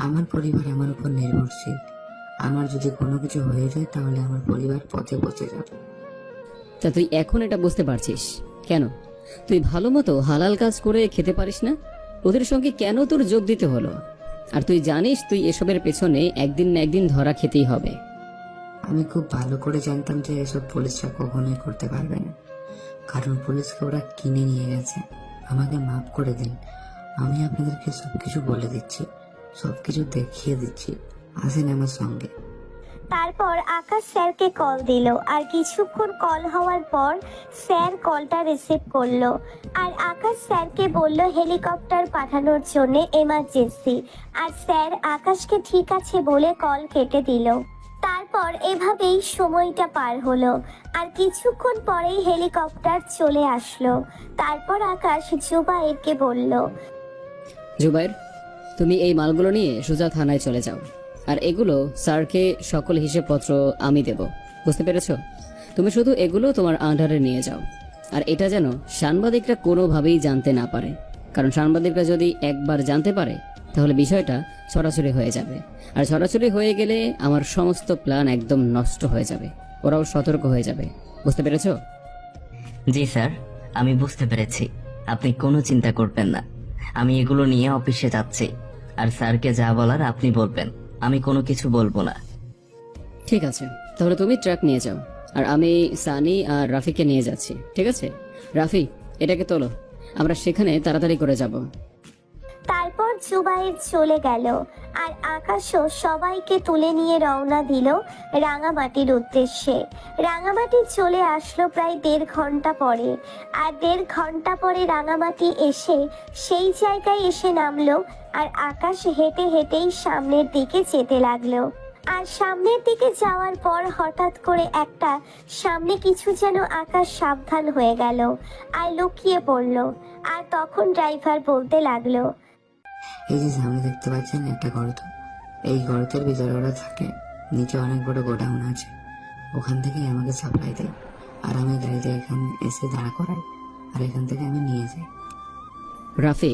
আমার পরিবার আমার উপর নির্ভরশীল, আমার যদি কোনো কিছু হয়ে যায় তাহলে আমার পরিবার পথে বসে যাবে। তা তুই এখন এটা বুঝতে পারছিস কেন? তুই ভালো মতো হালাল কাজ করে খেতে পারিস না? ওদের সঙ্গে কেন তোর যোগ দিতে হলো? আর তুই জানিস তুই এসবের পেছনে একদিন না একদিন ধরা খেতেই হবে। আমি খুব ভালো করে জানতাম যে এসব পুলিশরা কখনোই করতে পারবে না, কারণ পুলিশকে ওরা কিনে নিয়ে গেছে। আমাকে মাফ করে দিন, আমি আপনাদেরকে সবকিছু বলে দিচ্ছি, সবকিছু দেখিয়ে দিচ্ছি, আসেন আমার সঙ্গে। তারপর আকাশ স্যারকে কল দিল, আর কিছুক্ষণ কল হওয়ার পর স্যার কলটা রিসিভ করলো, আর আকাশ স্যারকে বলল হেলিকপ্টার পাঠানোর জন্য এমার্জেন্সি, আর স্যার আকাশকে ঠিক আছে বলে কল কেটে দিল। তারপর এভাবেই সময়টা পার হলো, আর কিছুক্ষণ পরেই হেলিকপ্টার চলে আসলো। তারপর আকাশ জুবাইরকে বলল, জুবাইর, তুমি এই মালগুলো নিয়ে সোজা থানায় চলে যাও, আর এগুলো স্যারকে সকল হিসেবপত্র আমি দেব, বুঝতে পেরেছো? তুমি শুধু এগুলো তোমার আন্ডারে নিয়ে যাও, আর এটা যেন সাংবাদিকরা কোনোভাবেই জানতে না পারে, কারণ সাংবাদিকরা যদি একবার জানতে পারে তাহলে বিষয়টা ছড়াছড়ি হয়ে যাবে, আর ছড়াছড়ি হয়ে গেলে আমার সমস্ত প্ল্যান একদম নষ্ট হয়ে যাবে, ওরাও সতর্ক হয়ে যাবে, বুঝতে পেরেছো? জি স্যার, আমি বুঝতে পেরেছি। আপনি কোনো চিন্তা করবেন না, আমি এগুলো নিয়ে অফিসে যাচ্ছি, আর স্যারকে যা বলার আপনি বলবেন, আমি কোনো কিছু বলবো না। ঠিক আছে, তাহলে তুমি ট্রাক নিয়ে যাও, আর আমি সানি আর রাফিকে নিয়ে যাচ্ছি, ঠিক আছে? রাফি, এটাকে তোলো, আমরা সেখানে তাড়াতাড়ি করে যাব। তারপর জুবাইর চলে গেল, আর আকাশও সবাইকে তুলে নিয়ে রওনা দিল রাঙামাটির উদ্দেশ্যে। রাঙামাটি চলে আসলো প্রায় 1.5 ঘন্টা পরে, আর 1.5 ঘন্টা পরে রাঙামাটি এসে সেই জায়গায় এসে নামলো, আর আকাশ হেঁটে হেঁটেই সামনের দিকে যেতে লাগলো। আর সামনের দিকে যাওয়ার পর হঠাৎ করে একটা সামনে কিছু যেন আকাশ সাবধান হয়ে গেল আর লুকিয়ে পড়লো। আর তখন ড্রাইভার বলতে লাগলো, এই যে সামনে দেখতে পাচ্ছেন একটা গর্ত, এই গর্তের ভিতরে ওরা থাকে, নিচে অনেক বড় গোডাউন আছে, ওখান থেকে আমাকে সাপ্লাই দেয়, আর আমি গাড়িতে এখানে এসে দাঁড়া করাই, আর এখান থেকে আমি নিয়ে যাই। রাফি,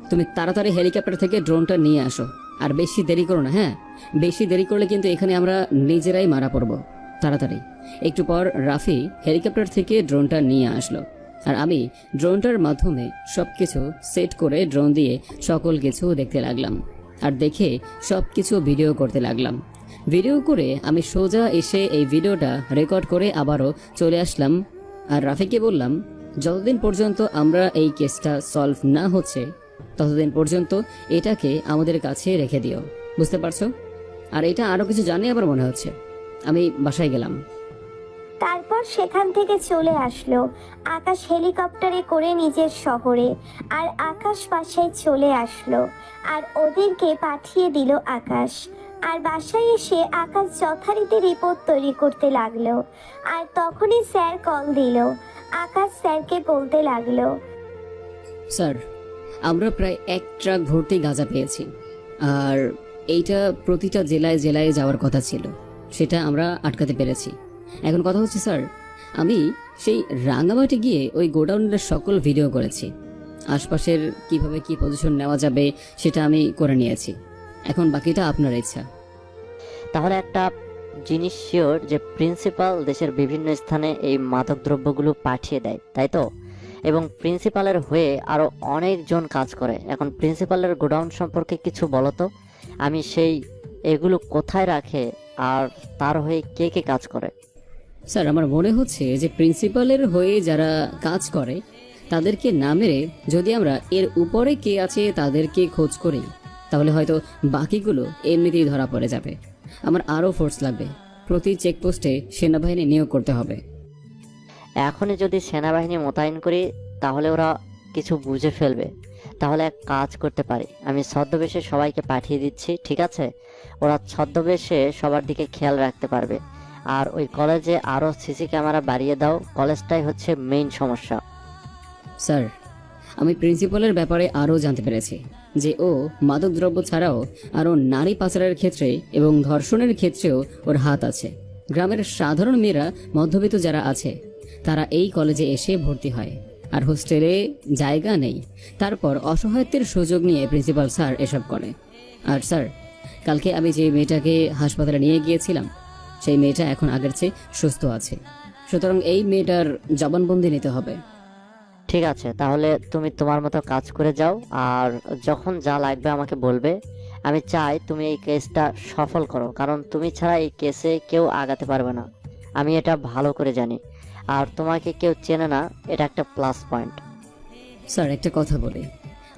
তুমি তাড়াতাড়ি হেলিকপ্টার থেকে ড্রোনটা নিয়ে আসো, আর বেশি দেরি করো না। হ্যাঁ, বেশি দেরি করলে কিন্তু এখানে আমরা নিজেরাই মারা পড়বো। তাড়াতাড়ি। একটু পর রাফি হেলিকপ্টার থেকে ড্রোনটা নিয়ে আসলো, আর আমি ড্রোনটার মাধ্যমে সবকিছু সেট করে ড্রোন দিয়ে সকল কিছু দেখতে লাগলাম, আর দেখে সবকিছু ভিডিও করতে লাগলাম। ভিডিও করে আমি সোজা এসে এই ভিডিওটা রেকর্ড করে আবারও চলে আসলাম, আর রাফিকে বললাম যতদিন পর্যন্ত আমরা এই কেসটা সলভ না হচ্ছে ততদিন পর্যন্ত এটাকে আমাদের কাছে রেখে দিও, বুঝতে পারছো? আর এটা আরো কিছু জানি আবার মনে হচ্ছে। আমি বাসায় গেলাম। তারপর সেখান থেকে চলে আসলো আকাশ হেলিকপ্টারে করে নিজের শহরে, আর আকাশ বাসায় চলে আসলো, আর ওদেরকে পাঠিয়ে দিল আকাশ। আর বাসায় এসে আকাশ যথারীতি রিপোর্ট তৈরি করতে লাগলো, আর তখনই স্যার কল দিল। আকাশ স্যারকে বলতে লাগলো, স্যার, আমরা প্রায় 1 ট্রাক ভর্তি গাঁজা পেয়েছি, আর এইটা প্রতিটা জেলায় জেলায় যাওয়ার কথা ছিল, সেটা আমরা আটকাতে পেরেছি। এখন কথা হচ্ছে স্যার, আমি সেই রাঙামাটি গিয়ে ওই গোডাউনের সকল ভিডিও করেছি। আশপাশের কিভাবে কি পজিশন নেওয়া যাবে সেটা আমি করে নিয়েছি। এখন বাকিটা আপনার ইচ্ছা। তাহলে একটা জিনিস শিওর যে প্রিন্সিপাল দেশের বিভিন্ন স্থানে এই মাদকদ্রব্যগুলো পাঠিয়ে দেয়, তাই তো? এবং প্রিন্সিপালের হয়ে আরও অনেকজন কাজ করে। এখন প্রিন্সিপালের গোডাউন সম্পর্কে কিছু বলো তো, আমি সেই এগুলো কোথায় রাখে আর তার হয়ে কে কে কাজ করে? স্যার, আমার মনে হচ্ছে যে প্রিন্সিপালের হয়ে যারা কাজ করে তাদেরকে না মেরে যদি আমরা এর উপরে কে আছে তাদেরকে খোঁজ করি, তাহলে হয়তো বাকিগুলো এমনিতেই ধরা পড়ে যাবে। আমার আরও ফোর্স লাগবে, প্রতি চেকপোস্টে সেনাবাহিনী নিয়োগ করতে হবে। এখনই যদি সেনাবাহিনী মোতায়েন করি তাহলে ওরা কিছু বুঝে ফেলবে। তাহলে এক কাজ করতে পারি, আমি ছদ্মবেশে সবাইকে পাঠিয়ে দিচ্ছি, ঠিক আছে? ওরা ছদ্মবেশে সবার দিকে খেয়াল রাখতে পারবে। আর ওই কলেজে আরও সিসি ক্যামেরা বাড়িয়ে দাও, কলেজটাই হচ্ছে মেইন সমস্যা। স্যার, আমি প্রিন্সিপালের ব্যাপারে আরও জানতে পেরেছি যে ও মাদকদ্রব্য ছাড়াও আরও নারী পাচারের ক্ষেত্রে এবং ধর্ষণের ক্ষেত্রেও ওর হাত আছে। গ্রামের সাধারণ মেয়েরা, মধ্যবিত্ত যারা আছে, তারা এই কলেজে এসে ভর্তি হয়, আর হোস্টেলে জায়গা নেই। তারপর অসহায়ত্বের সুযোগ নিয়ে প্রিন্সিপাল স্যার এসব করে। আর স্যার, কালকে আমি যে মেয়েটাকে হাসপাতালে নিয়ে গিয়েছিলাম, সেই মেয়েটা এখন আগের চেয়ে সুস্থ আছে। সুতরাং এই মেয়েটার জবানবন্দি নিতে হবে। ঠিক আছে, তাহলে তুমি তোমার মতো কাজ করে যাও, আর যখন যা লাগবে আমাকে বলবে। আমি চাই তুমি এই কেসটা সফল করো, কারণ তুমি ছাড়া এই কেসে কেউ আগাতে পারবে না, আমি এটা ভালো করে জানি। আর তোমাকে কেউ চেনে না, এটা একটা প্লাস পয়েন্ট। স্যার, একটা কথা বলি,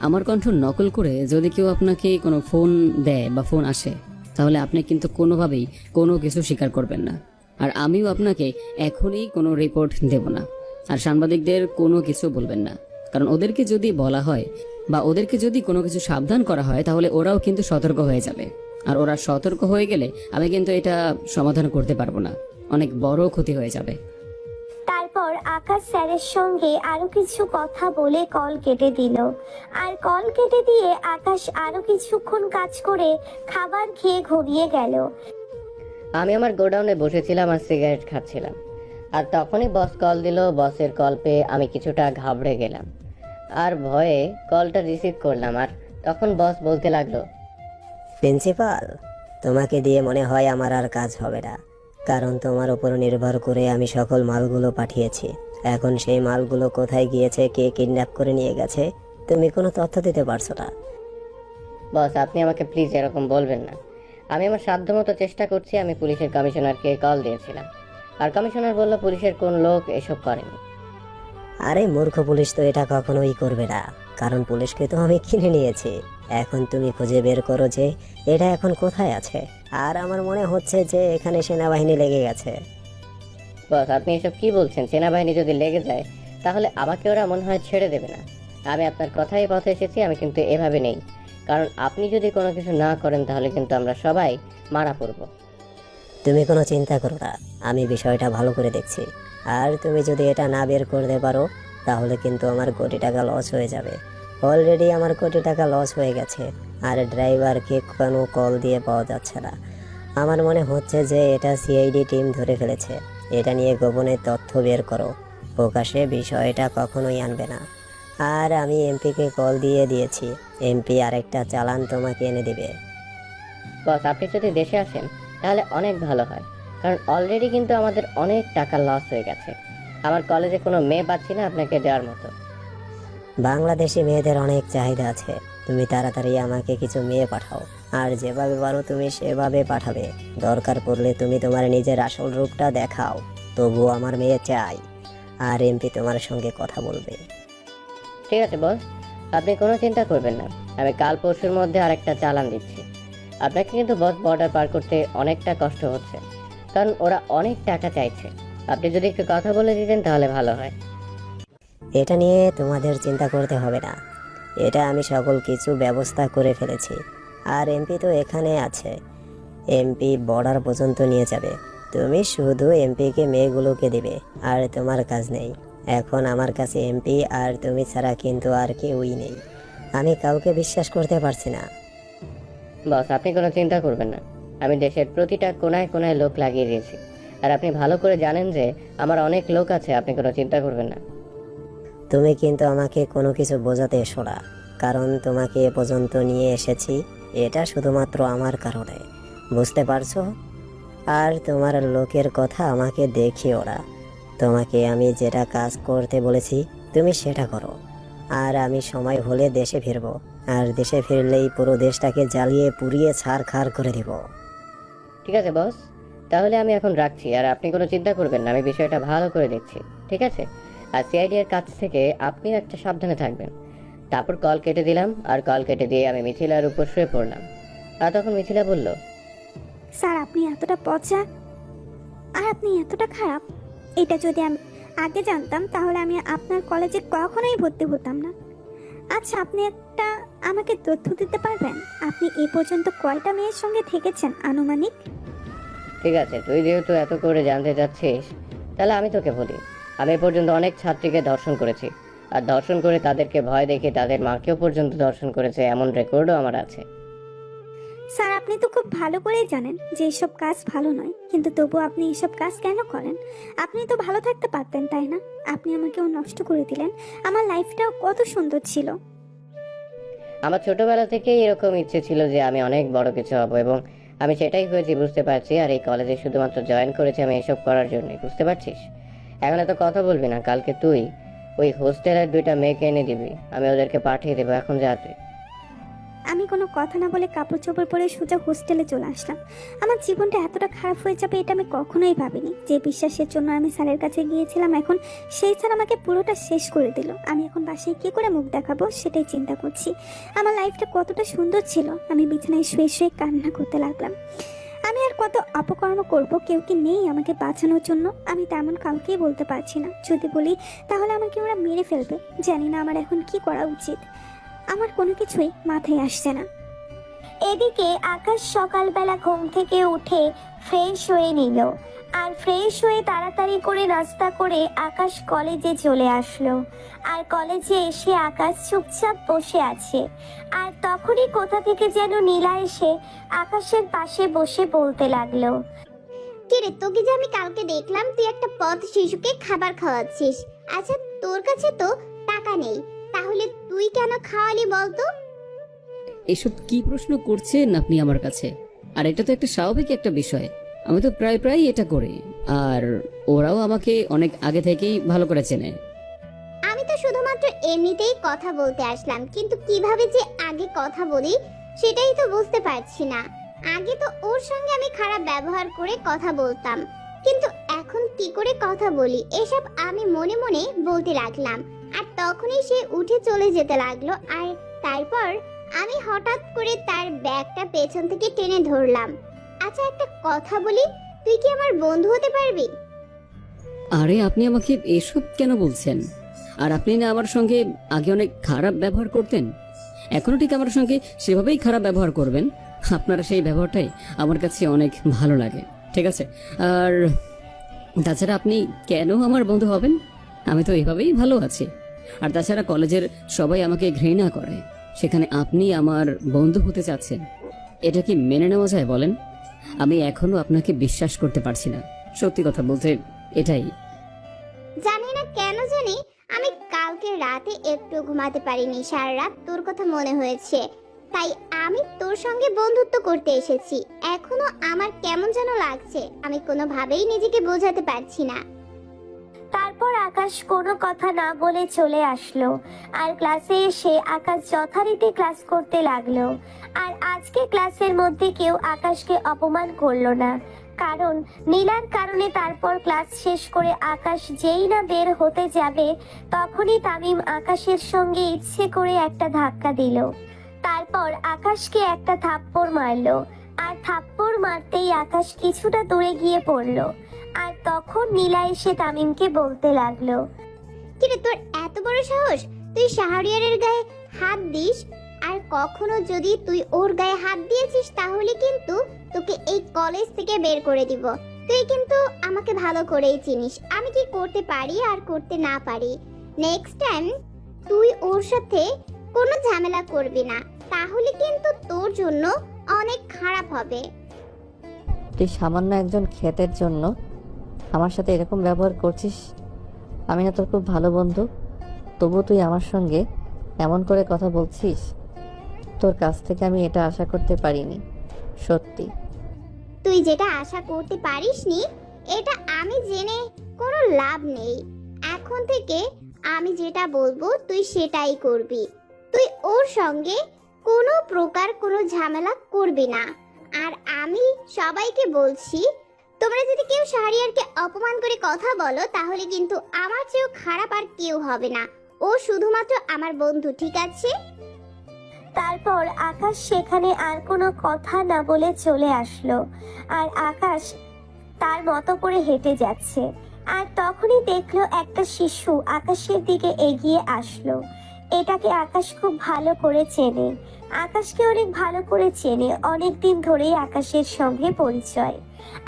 আমার কণ্ঠ নকল করে যদি কেউ আপনাকে কোনো ফোন দেয় বা ফোন আসে, তাহলে আপনি কিন্তু কোনোভাবেই কোনো কিছু স্বীকার করবেন না। আর আমিও আপনাকে এখনই কোনো রিপোর্ট দেব না। আর সাংবাদিকদের কোনো কিছু বলবেন না, কারণ ওদেরকে যদি বলা হয় বা ওদেরকে যদি কোনো কিছু সাবধান করা হয়, তাহলে ওরাও কিন্তু সতর্ক হয়ে যাবে। আর ওরা সতর্ক হয়ে গেলে আমি কিন্তু এটা সমাধান করতে পারবো না, অনেক বড় ক্ষতি হয়ে যাবে। তারপর আকাশ স্যারের সঙ্গে আরো কিছু কথা বলে কল কেটে দিল। আর কল কেটে দিয়ে আকাশ আরো কিছুক্ষণ কাজ করে খাবার খেয়ে ঘুমিয়ে গেল। আমি আমার গোডাউনে বসেছিলাম আর সিগারেট খাচ্ছিলাম, আর তখনই বস কল দিল। বসের কল পেয়ে আমি কিছুটা ঘাবড়ে গেলাম আর ভয়ে কলটা রিসিভ করলাম। আর তখন বস বলতে লাগলো, প্রিন্সিপাল, তোমাকে দিয়ে মনে হয় আমার আর কাজ হবে না, কারণ তোমার উপর নির্ভর করে আমি সকল মালগুলো পাঠিয়েছি। এখন সেই মালগুলো কোথায় গিয়েছে, কে কিডন্যাপ করে নিয়ে গেছে, তুমি কোনো তথ্য দিতে পারছো না। বস আপনি আমাকে প্লিজ এরকম বলবেন না। আমি আমার সাধ্যমতো চেষ্টা করছি। আমি পুলিশের কমিশনারকে কল দিয়েছিলাম, আর কমিশনার বলল পুলিশের কোন লোক এসব করেনি। আরে মূর্খ, পুলিশ তো এটা কখনোই করবে না, কারণ পুলিশকে তো আমি কিনে নিয়েছি। এখন তুমি খুঁজে বের করো যে এটা এখন কোথায় আছে। আর আমার মনে হচ্ছে যে এখানে সেনাবাহিনী লেগে গেছে। বস আপনি এসব কি বলছেন? সেনাবাহিনী যদি লেগে যায় তাহলে আমাকে ওরা মনে হয় ছেড়ে দেবে না। আমি আপনার কথাই পথে এসেছি, আমি কিন্তু এভাবে নেই, কারণ আপনি যদি কোনো কিছু না করেন তাহলে কিন্তু আমরা সবাই মারা পড়ব। তুমি কোনো চিন্তা করো না, আমি বিষয়টা ভালো করে দেখছি। আর তুমি যদি এটা না বের করতে পারো তাহলে কিন্তু আমার কোটি টাকা লস হয়ে যাবে। অলরেডি আমার কোটি টাকা লস হয়ে গেছে, আর ড্রাইভারকে কোনো কল দিয়ে পাওয়া যাচ্ছে না। আমার মনে হচ্ছে যে এটা সিআইডি টিম ধরে ফেলেছে। এটা নিয়ে গোপনে তথ্য বের করো, প্রকাশে বিষয়টা কখনোই আনবে না। আর আমি এমপিকে কল দিয়ে দিয়েছি, এমপি আরেকটা চালান তোমাকে এনে দিবে। বস আপনি যদি দেশে আসেন তাহলে অনেক ভালো হয়, কারণ অলরেডি কিন্তু আমাদের অনেক টাকা লস হয়ে গেছে। আমার কলেজে কোনো মেয়ে পাচ্ছি না আপনাকে দেওয়ার মতো। বাংলাদেশি মেয়েদের অনেক চাহিদা আছে, তুমি তাড়াতাড়ি আমাকে কিছু মেয়ে পাঠাও, আর যেভাবে পারো তুমি সেভাবে পাঠাবে। দরকার পড়লে তুমি তোমার নিজের আসল রূপটা দেখাও, তবুও আমার মেয়ে চাই। আর এমপি তোমার সঙ্গে কথা বলবে। ঠিক আছে বস, আপনি কোনো চিন্তা করবেন না। আমি কাল পরশুর মধ্যে আরেকটা চালান দিচ্ছি। আপনাকে কিন্তু বস বর্ডার পার করতে অনেকটা কষ্ট হচ্ছে, কারণ ওরা অনেক টাকা চাইছে। আপনি যদি একটু কথা বলে দিতেন তাহলে ভালো হয়। এটা নিয়ে তোমাদের চিন্তা করতে হবে না, এটা আমি সকল কিছু ব্যবস্থা করে ফেলেছি। আর এমপি তো এখানে আছে, এমপি বর্ডার পর্যন্ত নিয়ে যাবে। তুমি শুধু এমপিকে মেয়েগুলোকে দিবে, আর তোমার কাজ নেই। এখন আমার কাছে এমপি আর তুমি ছাড়া কিন্তু আর কেউই নেই। আমি কাউকে বিশ্বাস করতে পারছি না। বস আপনি কোনো চিন্তা করবেন না, আমি দেশের প্রতিটা কোনায় কোনায় লোক লাগিয়ে দিয়েছি। আর আপনি ভালো করে জানেন যে আমার অনেক লোক আছে, আপনি কোনো চিন্তা করবেন না। তুমি কিন্তু আমাকে কোনো কিছু বোঝাতে এসো না, কারণ তোমাকে এ পর্যন্ত নিয়ে এসেছি এটা শুধুমাত্র আমার কারণে, বুঝতে পারছো? আর তোমার লোকের কথা আমাকে দেখিও না। তোমাকে আমি যেটা কাজ করতে বলেছি তুমি সেটা করো, আর আমি সময় হলে দেশে ফিরবো, আর দেশে ফিরলেই পুরো দেশটাকে জ্বালিয়ে পুড়িয়ে ছাড়খাড় করে দিব। ঠিক আছে বস, তাহলে আমি এখন রাখছি, আর আপনি কোনো চিন্তা করবেন না, আমি বিষয়টা ভালো করে দেখছি, ঠিক আছে? আর সিআইডি এর কাছ থেকে আপনিও একটা সাবধানে থাকবেন। তারপর কল কেটে দিলাম, আর কল কেটে দিয়ে আমি মিথিলার উপর শুয়ে পড়লাম। আর তখন মিথিলা বলল, স্যার আপনি এতটা পচা আর আপনি এতটা খারাপ, এটা যদি আমি আগে জানতাম তাহলে আমি আপনার কলেজে কখনোই ভর্তি হতাম না। আচ্ছা আপনি একটা আমাকে তথ্য দিতে পারবেন, আপনি এ পর্যন্ত কয়টা মেয়ের সঙ্গে থেকেছেন আনুমানিক? ঠিক আছে, তুই যেহেতু এত করে জানতে চাচ্ছিস, তাহলে আমি তোকে বলি, আমি এ পর্যন্ত অনেক ছাত্রীকে ধর্ষণ করেছি, আর ধর্ষণ করে তাদেরকে ভয় দেখে তাদের মাকেও পর্যন্ত ধর্ষণ করেছে, এমন রেকর্ডও আমার আছে। স্যার আপনি তো খুব ভালো করেই জানেন যে এসব কাজ ভালো নয়, কিন্তু তবু আপনি এসব কাজ কেন করেন? আপনি তো ভালো থাকতে পারতেন, তাই না? আপনি আমাকেও নষ্ট করে দিলেন, আমার লাইফটাও কত সুন্দর ছিল। আমার ছোটবেলা থেকেই এরকম ইচ্ছে ছিল যে আমি অনেক বড় কিছু হব, এবং আমি সেটাই হয়েছি, বুঝতে পারছি। আর এই কলেজে শুধুমাত্র জয়েন করেছি আমি এসব করার জন্যই, বুঝতে পারছিস? এখন এত কথা বলবি না, কালকে তুই ওই হোস্টেলের 2টা মেয়েকে এনে দিবি, আমি ওদেরকে পাঠিয়ে দেবো, এখন যা তুই। আমি কোনো কথা না বলে কাপড় চোপড় পরে সোজা হোস্টেলে চলে আসলাম। আমার জীবনটা এতটা খারাপ হয়ে যাবে এটা আমি কখনোই ভাবিনি। যে বিশ্বাসের জন্য আমি স্যারের কাছে গিয়েছিলাম, এখন সেই স্যার আমাকে পুরোটা শেষ করে দিল। আমি এখন বাসায় কী করে মুখ দেখাবো সেটাই চিন্তা করছি। আমার লাইফটা কতটা সুন্দর ছিল। আমি বিছানায় শুয়ে শুয়ে কান্না করতে লাগলাম। আমি আর কত অপকর্ম করব, কেউ কি নেই আমাকে বাঁচানোর জন্য? আমি তেমন কাউকেই বলতে পারছি না, যদি বলি তাহলে আমাকে ওরা মেরে ফেলবে। জানি না আমার এখন কি করা উচিত, আমার কোনো কিছুই মাথায় আসছে না। এদিকে আকাশ সকালবেলা ঘুম থেকে উঠে ফ্রেশ হয়ে নিল, আর ফ্রেশ হয়ে তাড়াতাড়ি করে নাস্তা করে আকাশ কলেজে চলে আসলো। আর কলেজে এসে আকাশ চুপচাপ বসে আছে, আর তখনই কোথা থেকে যেন নীলা এসে আকাশের পাশে বসে বলতে লাগলো, কিরে তোকে যে আমি কালকে দেখলাম তুই একটা পথ শিশুকে খাবার খাওয়াচ্ছিস। আচ্ছা তোর কাছে তো টাকা নেই, তাহলে তুই কেন খাওয়ালি বলতো? এসব কি প্রশ্ন করছেন আপনি আমার কাছে? আর এটা তো একটা স্বাভাবিক একটা বিষয়, আমি তো প্রায় এটা করি, আর ওরাও আমাকে অনেক আগে থেকেই ভালো করে চেনে। আমি তো শুধুমাত্র এমনিতেই কথা বলতে আসলাম, কিন্তু কিভাবে যে আগে কথা বলি সেটাই তো বুঝতে পারছি না। আগে তো ওর সঙ্গে আমি খারাপ ব্যবহার করে কথা বলতাম, কিন্তু এখন কি করে কথা বলি এসব আমি মনে মনে বলতে লাগলাম। আর তখনই সে উঠে চলে যেতে লাগলো, আর তারপর আমি হঠাৎ করে তার ব্যাগটা পেছন থেকে টেনে ধরলাম। আচ্ছা একটা কথা বলি, তুই কি আমার বন্ধু হতে পারবি? আরে আপনি আমাকে এসব কেন বলছেন? আর আপনি না আমার সঙ্গে আগে অনেক খারাপ ব্যবহার করতেন, এখনো ঠিক আমার সঙ্গে সেভাবেই খারাপ ব্যবহার করবেন। আপনার সেই ব্যবহারটাই আমার কাছে অনেক ভালো লাগে, ঠিক আছে? আর তাছাড়া আপনি কেন আমার বন্ধু হবেন? আমি তো এভাবেই ভালো আছি। আর তাছাড়া কলেজের সবাই আমাকে ঘৃণা করে, সেখানে আপনি আমার বন্ধু হতে চাচ্ছেন, এটা কি মেনে নেওয়া যায় বলেন? আমি এখনো আপনাকে বিশ্বাস করতে পারছি না, সত্যি কথা বলতে এটাই। জানি না কেন জানি আমি কালকে রাতে একটু ঘুমাতে পারিনি, সারা রাত তোর কথা মনে হয়েছে, তাই আমি তোর সঙ্গে বন্ধুত্ব করতে এসেছি। এখনো আমার কেমন যেন লাগছে, আমি কোনোভাবেই নিজেকে বোঝাতে পারছি না। তারপর আকাশ কোনো কথা না বলে চলে আসলো, আর ক্লাসে এসে আকাশ যথারীতি ক্লাস করতে লাগলো। আর আজকে ক্লাসের মধ্যে কেউ আকাশকে অপমান করলো না, কারণ নীলার কারণে। তারপর ক্লাস শেষ করে আকাশ যেই না বের হতে যাবে, তখনই তামিম আকাশের সঙ্গে ইচ্ছে করে একটা ধাক্কা দিল। তারপর আকাশকে একটা থাপ্পড় মারলো, আর থাপ্পড় মারতেই আকাশ কিছুটা দূরে গিয়ে পড়লো। আর তখন নীলা এসে তামিমকে বলতে লাগলো, কিরে তোর এত বড় সাহস, তুই শাহরিয়ারের গায়ে হাত দিস? আর কখনো যদি তুই ওর গায়ে হাত দিয়েছিস তাহলে কিন্তু তোকে এই কলেজ থেকে বের করে দিব। তুই কিন্তু আমাকে ভালো করেই চিনিস আমি কি করতে পারি আর করতে না পারি। নেক্সট টাইম তুই ওর সাথে কোনো ঝামেলা করবি না, তাহলে কিন্তু তোর জন্য অনেক খারাপ হবে। তুই সামান্য একজন ক্ষেতের জন্য আমার সাথে এরকম ব্যবহার করছিস? আমি না তোর খুব ভালো বন্ধু, তবু তুই আমার সঙ্গে এমন করে কথা বলছিস? তোর কাছ থেকে আমি এটা আশা করতে পারিনি, সত্যি। তুই যেটা আশা করতে পারিসনি এটা আমি জেনে কোনো লাভ নেই। এখন থেকে আমি যেটা বলবো তুই সেটাই করবি। তুই ওর সঙ্গে কোনো প্রকার কোনো ঝামেলা করবি না। আর আমি সবাইকে বলছি, তোমরা যদি কেউ শাহরিয়ারকে অপমান করে কথা বলো তাহলে কিন্তু আমার চেয়েও খারাপ আর কেউ হবে না। ও শুধুমাত্র আমার বন্ধু, ঠিক আছে? তারপর আকাশ সেখানে আর কোনো কথা না বলে চলে আসলো। আর আকাশ তার মতো করে হেঁটে যাচ্ছে। আর তখনই দেখলো একটা শিশু আকাশের দিকে এগিয়ে আসলো। এটাকে আকাশ খুব ভালো করে চেনে, আকাশকে অনেক ভালো করে চেনে, অনেক দিন ধরেই আকাশের সঙ্গে পরিচয়।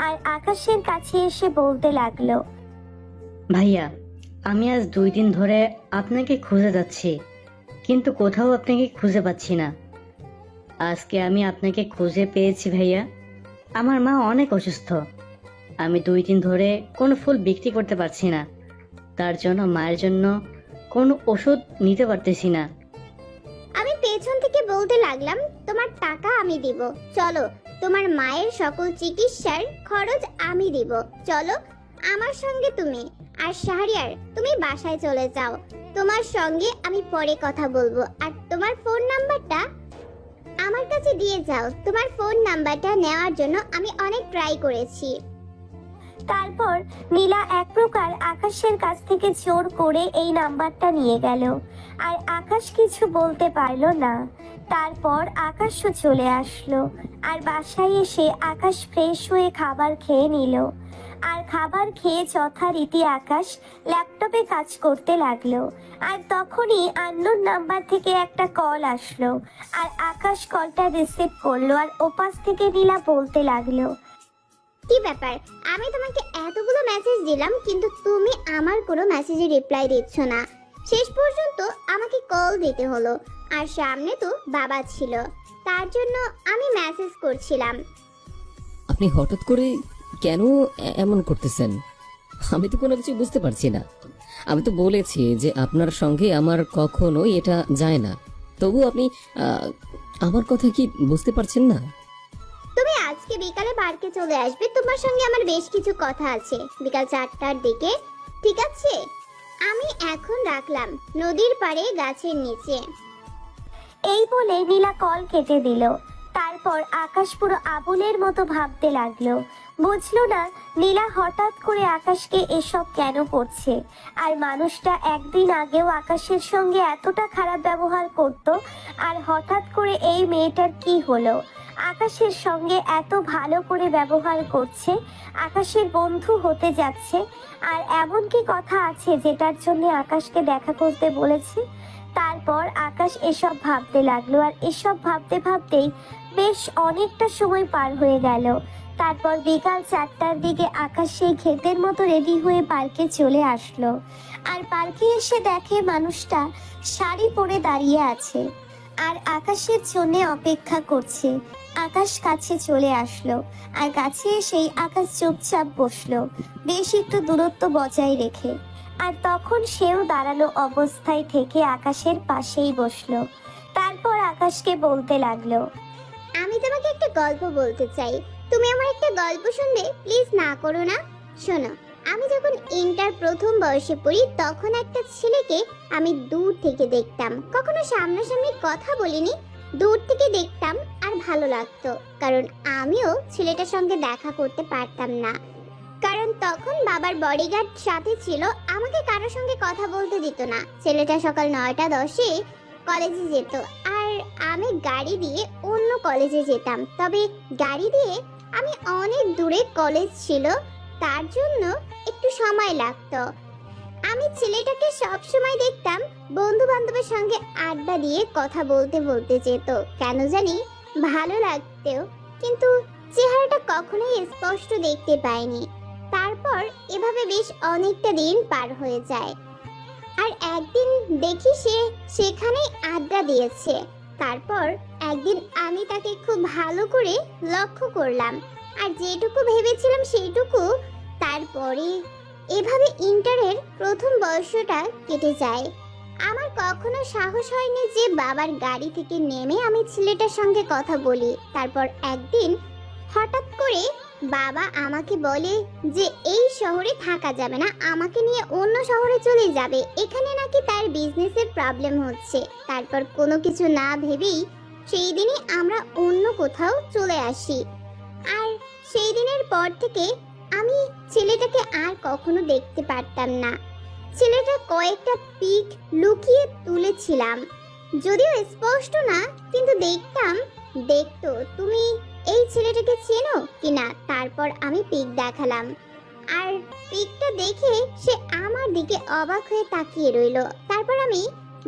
আর আকাশের কাছে এসে বলতে লাগলো, ভাইয়া, আমি আজ 2 দিন ধরে আপনাকে খুঁজে যাচ্ছি, কিন্তু কোথাও আপনাকে খুঁজে পাচ্ছি না। আজকে আমি আপনাকে খুঁজে পেয়েছি ভাইয়া। আমার মা অনেক অসুস্থ, আমি 2 দিন ধরে কোনো ফুল বিক্রি করতে পারছি না, তার জন্য মায়ের জন্য কোনো ওষুধ নিতে পারতেছি না। আমি পেছন থেকে বলতে লাগলাম, তোমার টাকা আমি দিব, চলো তোমার মায়ের সকল চিকিৎসার খরচ আমি দিব, চলো আমার সঙ্গে তুমি। আর শাহরিয়ার, তুমি বাসায় চলে যাও, তোমার সঙ্গে আমি পরে কথা বলবো। আর তোমার ফোন নাম্বারটা আমার কাছে দিয়ে যাও। তোমার ফোন নাম্বারটা নেওয়ার জন্য আমি অনেক ট্রাই করেছি। তারপর নীলা এক প্রকার আকাশের কাছ থেকে জোর করে এই নাম্বারটা নিয়ে গেল। আর আকাশ কিছু বলতে পারলো না। তারপর আকাশও চলে আসলো। আর বাসায় এসে আকাশ ফ্রেশ হয়ে খাবার খেয়ে নিল। আর খাবার খেয়ে যথারীতি আকাশ ল্যাপটপে কাজ করতে লাগলো। আর তখনই আননোন নাম্বার থেকে একটা কল আসলো। আর আকাশ কলটা রিসিভ করলো। আর ওপাশ থেকে নীলা বলতে লাগলো, কি ব্যাপার, আমি তোমাকে এতগুলো মেসেজ দিলাম কিন্তু তুমি আমার কোনো মেসেজে রিপ্লাই দিচ্ছ না। শেষ পর্যন্ত আমাকে কল দিতে হলো। আর সামনে তো বাবা ছিল, তার জন্য আমি মেসেজ করছিলাম। আপনি হঠাৎ করে কেন এমন করতেছেন? আমি তো কোনো কিছু বুঝতে পারছি না। আমি তো বলেছি যে আপনার সঙ্গে আমার কখনোই এটা যায় না, তবু আপনি আমার কথা কি বুঝতে পারছেন না? তুমি আজকে বিকালে পার্কে চলে আসবে, তোমার সঙ্গে আমার বেশ কিছু কথা আছে, বিকাল 4টার দিকে, ঠিক আছে? আমি এখন রাখলাম, নদীর পাড়ে গাছের নিচে। এই বলে নীলা কল কেটে দিল। তারপর আকাশ পুরো আবুলের মতো ভাবতে লাগলো। বুঝলো না নীলা হঠাৎ করে আকাশকে এসব কেন করছে। আর মানুষটা একদিন আগেও আকাশের সঙ্গে এতটা খারাপ ব্যবহার করত, আর হঠাৎ করে এই মেয়েটার কি হলো? আকাশের সঙ্গে এত ভালো করে ব্যবহার করছে, আকাশের বন্ধু হতে যাচ্ছে, আর এমন কি কথা আছে যেটার জন্য আকাশকে দেখা করতে বলেছে? তারপর আকাশ এসব ভাবতে লাগলো। আর এসব ভাবতে ভাবতেই বেশ অনেকটা সময় পার হয়ে গেল। তারপর বিকাল 4টার দিকে আকাশ সেই ক্ষেতের মতো রেডি হয়ে পার্কে চলে আসলো। আর পার্কে এসে দেখে মানুষটা শাড়ি পরে দাঁড়িয়ে আছে আর আকাশের জন্য অপেক্ষা করছে। আকাশ কাছে চলে আসলো। আর কাছে এসেই আকাশ চুপচাপ বসলো, বেশ একটু দূরত্ব বজায় রেখে। আর তখন সেও দাঁড়ানো অবস্থায় থেকে আকাশের পাশেই বসলো। তারপর আকাশকে বলতে লাগলো, আমি তোমাকে একটা গল্প বলতে চাই, তুমি আমার একটা গল্প শুনবে প্লিজ? না করো না। শোনো, আমি যখন ইন্টার প্রথম বয়সে পড়ি তখন একটা ছেলেকে আমি দূর থেকে দেখতাম, কখনো সামনাসামনি কথা বলিনি, দূর থেকে দেখতাম আর ভালো লাগতো, কারণ আমিও ছেলেটার সঙ্গে দেখা করতে পারতাম না, কারণ তখন বাবার বডিগার্ড সাথে ছিল, আমাকে কারোর সঙ্গে কথা বলতে দিত না। ছেলেটা সকাল 9টা 10-এ কলেজে যেত আর আমি গাড়ি দিয়ে অন্য কলেজে যেতাম, তবে গাড়ি দিয়ে আমি অনেক দূরে, কলেজ ছিল, তার জন্য একটু সময় লাগতো। আমি ছেলেটাকে সব সময় দেখতাম বন্ধু বান্ধবের সঙ্গে আড্ডা দিয়ে কথা বলতে বলতে যেত, কেন জানি ভালো লাগতো, কিন্তু চেহারাটা কখনোই স্পষ্ট দেখতে পাইনি। তারপর এভাবে বেশ অনেকটা দিন পার হয়ে যায়। আর একদিন দেখি সে সেখানেই আড্ডা দিয়েছে। তারপর একদিন আমি তাকে খুব ভালো করে লক্ষ্য করলাম, আর যেটুকু ভেবেছিলাম সেইটুকু তারপরে এভাবে ইন্টারের প্রথম বর্ষটা কেটে যায়। আমার কখনো সাহস হয়নি যে বাবার গাড়ি থেকে নেমে আমি ছেলেটার সঙ্গে কথা বলি। তারপর একদিন হঠাৎ করে বাবা আমাকে বলে যে এই শহরে থাকা যাবে না, আমাকে নিয়ে অন্য শহরে চলে যাবে, এখানে নাকি তার বিজনেসের প্রবলেম হচ্ছে। তারপর কোনো কিছু না ভেবেই সেই দিনই আমরা অন্য কোথাও চলে আসি। আর সেই দিনের পর থেকে আমি ছেলেটাকে আর কখনো দেখতে পারতাম না। ছেলেটা কয়েকটা পিক লুকিয়ে তুলেছিলাম, যদিও স্পষ্ট না, কিন্তু দেখতাম দেখতো তুমি এই ছেলেটাকে চেনো কিনা। তারপর আমি পিক দেখালাম, আর পিকটা দেখে সে আমার দিকে অবাক হয়ে তাকিয়ে রইল। তারপর আমি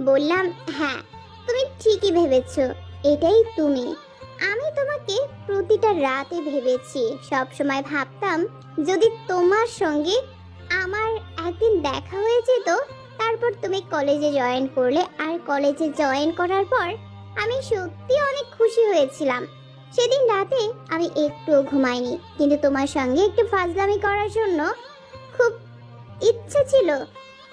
বললাম, হ্যাঁ তুমি ঠিকই ভেবেছো, এটাই তুমি। আমি তোমাকে প্রতিটা রাতে ভেবেছি, সব সময় ভাবতাম যদি তোমার সঙ্গে আমার একদিন দেখা হয়ে যেত। তারপর তুমি কলেজে জয়েন করলে, আর কলেজে জয়েন করার পর আমি সত্যি অনেক খুশি হয়েছিলাম। সেদিন রাতে আমি একটুও ঘুমাইনি, কিন্তু তোমার সঙ্গে একটু ফাজলামি করার জন্য খুব ইচ্ছা ছিল,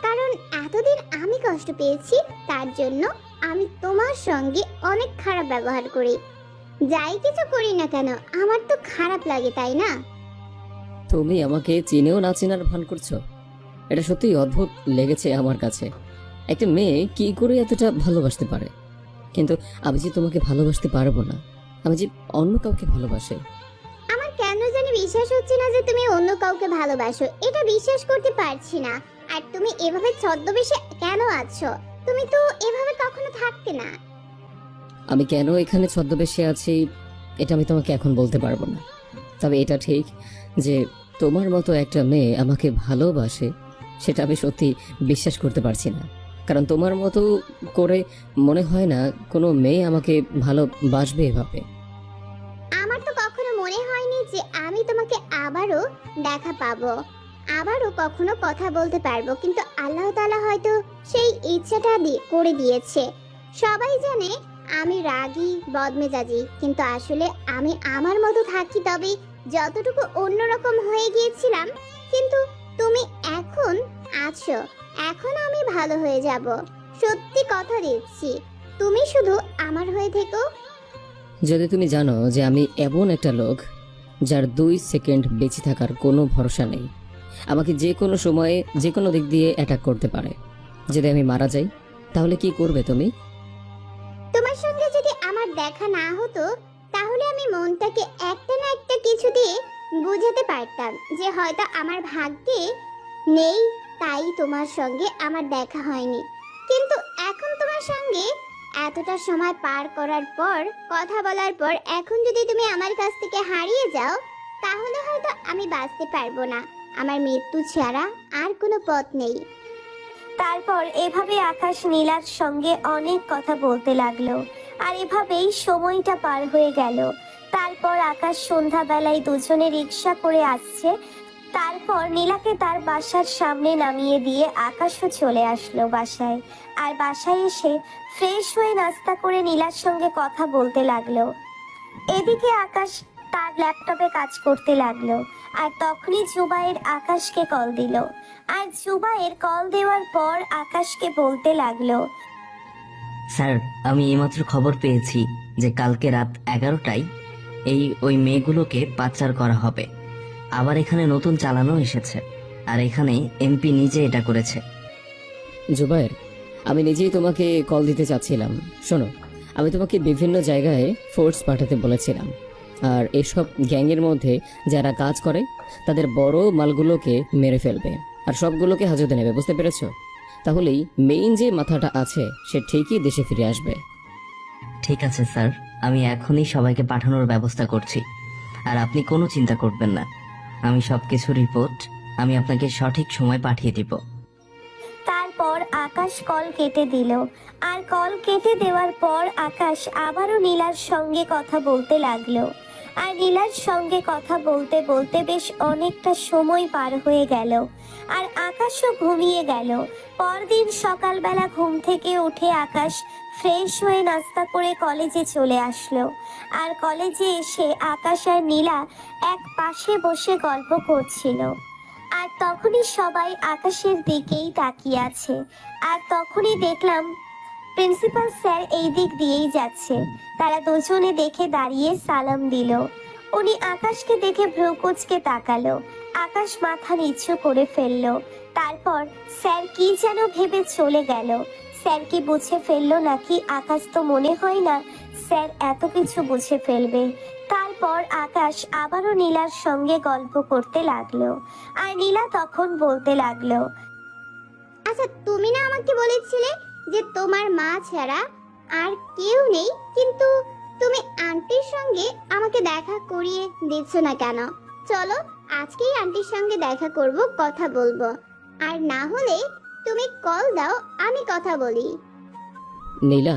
কারণ এতদিন আমি কষ্ট পেয়েছি, তার জন্য আমি তোমার সঙ্গে অনেক খারাপ ব্যবহার করি। যাই কিছু করি না কেন আমার তো খারাপ লাগে, তাই না? তুমি আমাকে চিনেও না চেনার ভান করছো, এটা সত্যিই অদ্ভুত লেগেছে আমার কাছে। একটা মেয়ে কি করে এতটা ভালোবাসতে পারে? কিন্তু আমি যে তোমাকে ভালোবাসতে পারবো না, আমি যে অন্য কাউকে ভালোবাসি। আমার কেন জানি বিশ্বাস হচ্ছে না যে তুমি অন্য কাউকে ভালোবাসো, এটা বিশ্বাস করতে পারছি না। আর তুমি এভাবে ছদ্মবেশে কেন আছো? তুমি তো এভাবে কখনো থাকতে না। আমি কেন এখানে ছদ্মবেশে আছি এটা আমি তোমাকে এখন বলতে পারবো না, তবে এটা ঠিক যে তোমার মতো একটা মেয়ে আমাকে ভালোবাসে সেটা আমি সত্যি বিশ্বাস করতে পারছি না। কারণ তোমার মতো করে মনে হয় না কোনো মেয়ে আমাকে ভালোবাসবে এভাবে। আমার তো কখনো মনে হয়নি যে আমি তোমাকে আবারও দেখা পাবো, আবারও কখনো কথা বলতে পারবো, কিন্তু আল্লাহ তাআলা হয়তো সেই ইচ্ছাটা করে দিয়েছে। সবাই জানে আমি রাগী বদমেজাজি, কিন্তু আসলে আমি আমার মতো থাকি, তবে যতটুকু অন্যরকম হয়ে গিয়েছিলাম। কিন্তু তুমি এখন আছো, এখন আমি ভালো হয়ে যাব, সত্যি কথা দিচ্ছি। তুমি শুধু আমার হয়ে থেকো। যদি তুমি জানো যে আমি এমন একটা লোক যার 2 সেকেন্ড বেঁচে থাকার কোনো ভরসা নেই, আমাকে যে কোনো সময়ে যে কোনো দিক দিয়ে অ্যাটাক করতে পারে, যদি আমি মারা যাই তাহলে কি করবে তুমি? তোমার সঙ্গে যদি আমার দেখা না হতো, তাহলে আমি মনটাকে একটা না একটা কিছু দিয়ে বুঝাতে পারতাম যে হয়তো আমার ভাগ্যে নেই, তাই তোমার সঙ্গে আমার দেখা হয়নি। কিন্তু এখন তোমার সঙ্গে এতটা সময় পার করার পর, কথা বলার পর, এখন যদি তুমি আমার কাছ থেকে হারিয়ে যাও, তাহলে হয়তো আমি বাঁচতে পারবো না। আমার মৃত্যু ছাড়া আর কোনো পথ নেই। তারপর এভাবে আকাশ নীলার সঙ্গে অনেক কথা বলতে লাগলো, আর এভাবেই সময়টা পার হয়ে গেল। তারপর আকাশ সন্ধ্যাবেলায় দুজনে রিক্সা করে আসছে। তারপর নীলাকে তার বাসার সামনে নামিয়ে দিয়ে আকাশও চলে আসলো বাসায়। আর বাসায় এসে ফ্রেশ হয়ে নাস্তা করে নীলার সঙ্গে কথা বলতে লাগলো। এদিকে আকাশ তার ল্যাপটপে কাজ করতে লাগলো, আর তখনই জুবাইর আকাশকে কল দিল। আর জুবাইর কল দেওয়ার পর আকাশকে বলতে লাগলো, স্যার, আমি এইমাত্র খবর পেয়েছি যে কালকে রাত 11টায় ওই মেয়েগুলোকে পাচার করা হবে। আবার এখানে নতুন চালানো এসেছে, আর এখানে এমপি নিজে এটা করেছে। জুবাইর, আমি নিজেই তোমাকে কল দিতে চাচ্ছিলাম। শোনো, আমি তোমাকে বিভিন্ন জায়গায় ফোর্স পাঠাতে বলেছিলাম, আর এসব গ্যাংয়ের মধ্যে যারা কাজ করে তাদের বড় মালগুলোকে মেরে ফেলবে, আর সবগুলোকে হাজতে নেবে, বুঝতে পেরেছো? তাহলেই মেইন যে মাথাটা আছে সে ঠিকই দেশে ফিরে আসবে। ঠিক আছে স্যার, আমি এখনই সবাইকে পাঠানোর ব্যবস্থা করছি, আর আপনি কোনো চিন্তা করবেন না। আমি সবকিছু রিপোর্ট আমি আপনাকে সঠিক সময় পাঠিয়ে দিব। তারপর আকাশ কল কেটে দিল। আর কল কেটে দেওয়ার পর আকাশ আবারও নীলার সঙ্গে কথা বলতে লাগলো। আর নীলার সঙ্গে কথা বলতে বলতে বেশ অনেকটা সময় পার হয়ে গেল, আর আকাশও ঘুমিয়ে গেল। পরদিন সকালবেলা ঘুম থেকে উঠে আকাশ ফ্রেশ হয়ে নাস্তা করে কলেজে চলে আসলো। আর কলেজে এসে আকাশ আর নীলা এক পাশে বসে গল্প করছিল। আর তখনই সবাই আকাশের দিকেই তাকিয়ে আছে। আর তখনই দেখলাম প্রিন্সিপাল স্যার এই দিক দিয়েই যাচ্ছে। তারা দুজনে দেখে দাঁড়িয়ে সালাম দিল। উনি আকাশকে দেখে ভ্রু কুঁচকে তাকালো। আকাশ মাথা নিচু করে ফেললো। তারপর স্যার কি যেন ভেবে চলে গেল। স্যার কি বুঝে ফেললো নাকি? আকাশ তো মনে হয় না স্যার এত কিছু বুঝে ফেলবে। তারপর আকাশ আবারও নীলার সঙ্গে গল্প করতে লাগলো। আর নীলা তখন বলতে লাগলো, আচ্ছা, তুমি না আমাকে বলেছিলে যে তোমার মা ছাড়া আর কেউ নেই, কিন্তু তুমি আন্টির সঙ্গে আমাকে দেখা করিয়ে দিচ্ছ না কেন? চলো আজকেই আন্টির সঙ্গে দেখা করব, কথা বলবো। আর না হলে তুমি কল দাও, আমি কথা বলি। নীলা,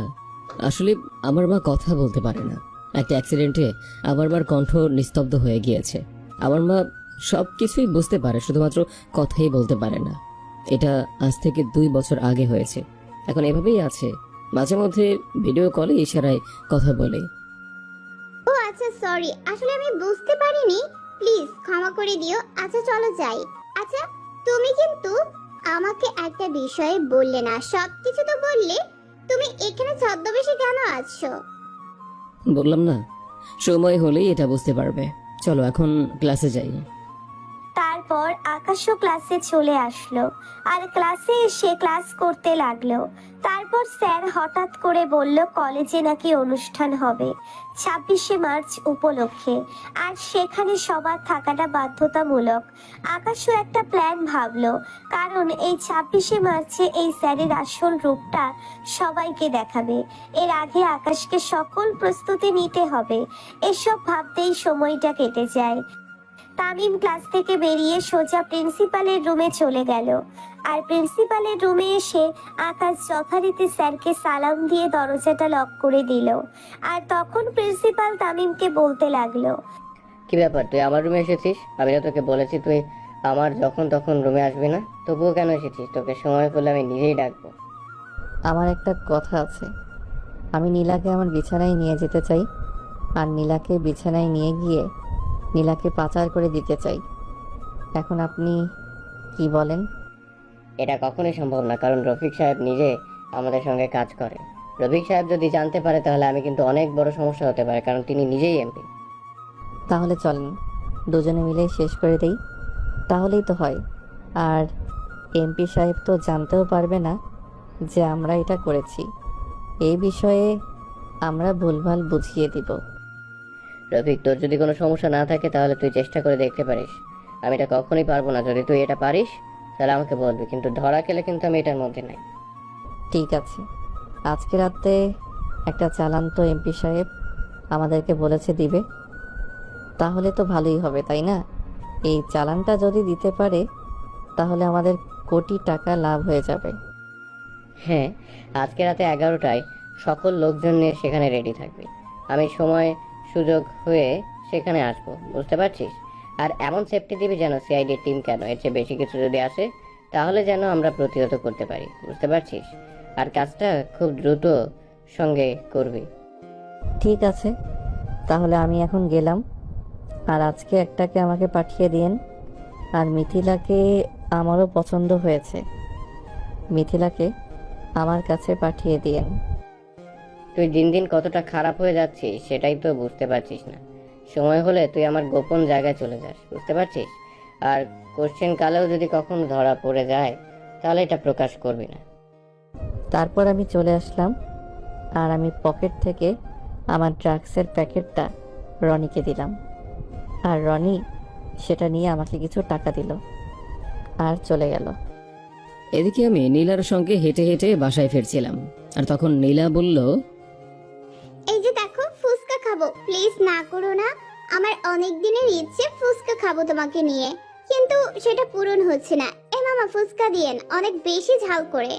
আসলে আমার মা কথা বলতে পারে না। একটা অ্যাক্সিডেন্টে আমার মার কণ্ঠ নিস্তব্ধ হয়ে গিয়েছে। আমার মা সব কিছুই বুঝতে পারে, শুধুমাত্র কথাই বলতে পারে না। এটা আজ থেকে 2 বছর আগে হয়েছে। এখন এভাবেই আছে, মাঝে মধ্যে ভিডিও কলে ইশারায় কথা বলে। ও আচ্ছা, সরি, আসলে আমি বুঝতে পারিনি, প্লিজ ক্ষমা করে দিও। আচ্ছা চলো যাই। আচ্ছা, তুমি কিন্তু আমাকে একটা বিষয়ে বললে না। সবকিছু তো বললে, তুমি এখানে ছদ্মবেশে কেন আছো? বললাম না, সময় হলেই এটা বুঝতে পারবে। চলো এখন ক্লাসে যাই। তারপর আকাশও ক্লাসে চলে আসলো। আর ক্লাসে এসে ক্লাস করতে লাগলো। তারপর স্যার হঠাৎ করে বলল কলেজে নাকি অনুষ্ঠান হবে 26শে মার্চ উপলক্ষে, আর সেখানে সবার থাকাটা বাধ্যতামূলক। আকাশও একটা প্ল্যান ভাবলো, কারণ এই 26শে মার্চে এই স্যারের আসল রূপটা সবাইকে দেখাবে। এর আগে আকাশকে সকল প্রস্তুতি নিতে হবে। এসব ভাবতেই সময়টা কেটে যায়। তামিম ক্লাস থেকে বেরিয়ে সোজা প্রিন্সিপালের রুমে চলে গেল। আর প্রিন্সিপালের রুমে এসে আকাশ যথারীতি স্যারকে সালাম দিয়ে দরজাটা লক করে দিল। আর তখন প্রিন্সিপাল তামিমকে বলতে লাগলো, কি ব্যাপার, তুই আমার রুমে এসেছিস? আমি না তোকে বলেছি তুই আমার যখন তখন রুমে আসবি না? তবুও কেন এসেছিস? তোকে সময় পেলে আমি নিজেই ডাকবো। আমার একটা কথা আছে। আমি নীলাকে আমার বিছানায় নিয়ে যেতে চাই, আর নীলাকে বিছানায় নিয়ে গিয়ে নীলাকে পাচার করে দিতে চাই। এখন আপনি কি বলেন? এটা কখনোই সম্ভব না, কারণ রফিক সাহেব নিজে আমাদের সঙ্গে কাজ করে। রফিক সাহেব যদি জানতে পারে তাহলে আমি কিন্তু অনেক বড় সমস্যা হতে পারে, কারণ তিনি নিজেই এমপি। তাহলে চলেন দুজনে মিলে শেষ করে দেই, তাহলেই তো হয়। আর এমপি সাহেব তো জানতেও পারবে না যে আমরা এটা করেছি। এই বিষয়ে আমরা ভুলভাল বুঝিয়ে দিব। রফিক, তোর যদি কোনো সমস্যা না থাকে তাহলে তুই চেষ্টা করে দেখতে পারিস। আমি এটা কখনোই পারবো না। যদি তুই এটা পারিস তাহলে আমাকে বলবি, কিন্তু ধরা খেলে কিন্তু আমি এটার মধ্যে নাই। ঠিক আছে, আজকে রাতে একটা চালান তো এমপি সাহেব আমাদেরকে বলেছে দিবে। তাহলে তো ভালোই হবে, তাই না? এই চালানটা যদি দিতে পারে তাহলে আমাদের কোটি টাকা লাভ হয়ে যাবে। হ্যাঁ, আজকে রাতে 11টায় সকল লোকজন নিয়ে সেখানে রেডি থাকবি। আমি সময় সুযোগ হয়ে সেখানে আসবো, বুঝতে পারছিস? আর এমন সেফটি দিবি যেন সিআইডি টিম কেন, এর চেয়ে বেশি কিছু যদি আসে তাহলে যেন আমরা প্রতিহত করতে পারি, বুঝতে পারছিস? আর কাজটা খুব দ্রুত সঙ্গে করবি। ঠিক আছে, তাহলে আমি এখন গেলাম। আর আজকে একটাকে আমাকে পাঠিয়ে দিন। আর মিথিলাকে আমারও পছন্দ হয়েছে, মিথিলাকে আমার কাছে পাঠিয়ে দিন। তুই দিন দিন কতটা খারাপ হয়ে যাচ্ছিস সেটাই তো বুঝতে পারছিস না। সময় হলে তুই আমার গোপন জায়গায় চলে যাস, বুঝতে পারছিস? আর কোশ্চেন কালেও যদি কখনো ধরা পড়ে যায় তাহলে এটা প্রকাশ করবি না। তারপর আমি চলে আসলাম, আর আমি পকেট থেকে আমার ড্রাগসের প্যাকেটটা রনিকে দিলাম। আর রনি সেটা নিয়ে আমাকে কিছু টাকা দিল আর চলে গেল। এদিকে আমি নীলার সঙ্গে হেঁটে হেঁটে বাসায় ফিরছিলাম। আর তখন নীলা বলল, এই যে দেখো, ফুচকা খাবো, প্লিজ না করো না। আমার অনেক দিনের ইচ্ছে ফুচকা খাবো তোমাকে নিয়ে, কিন্তু সেটা পূরণ হচ্ছে না। এ মামা, ফুচকা দিয়েন, অনেক বেশি ঝাল করে।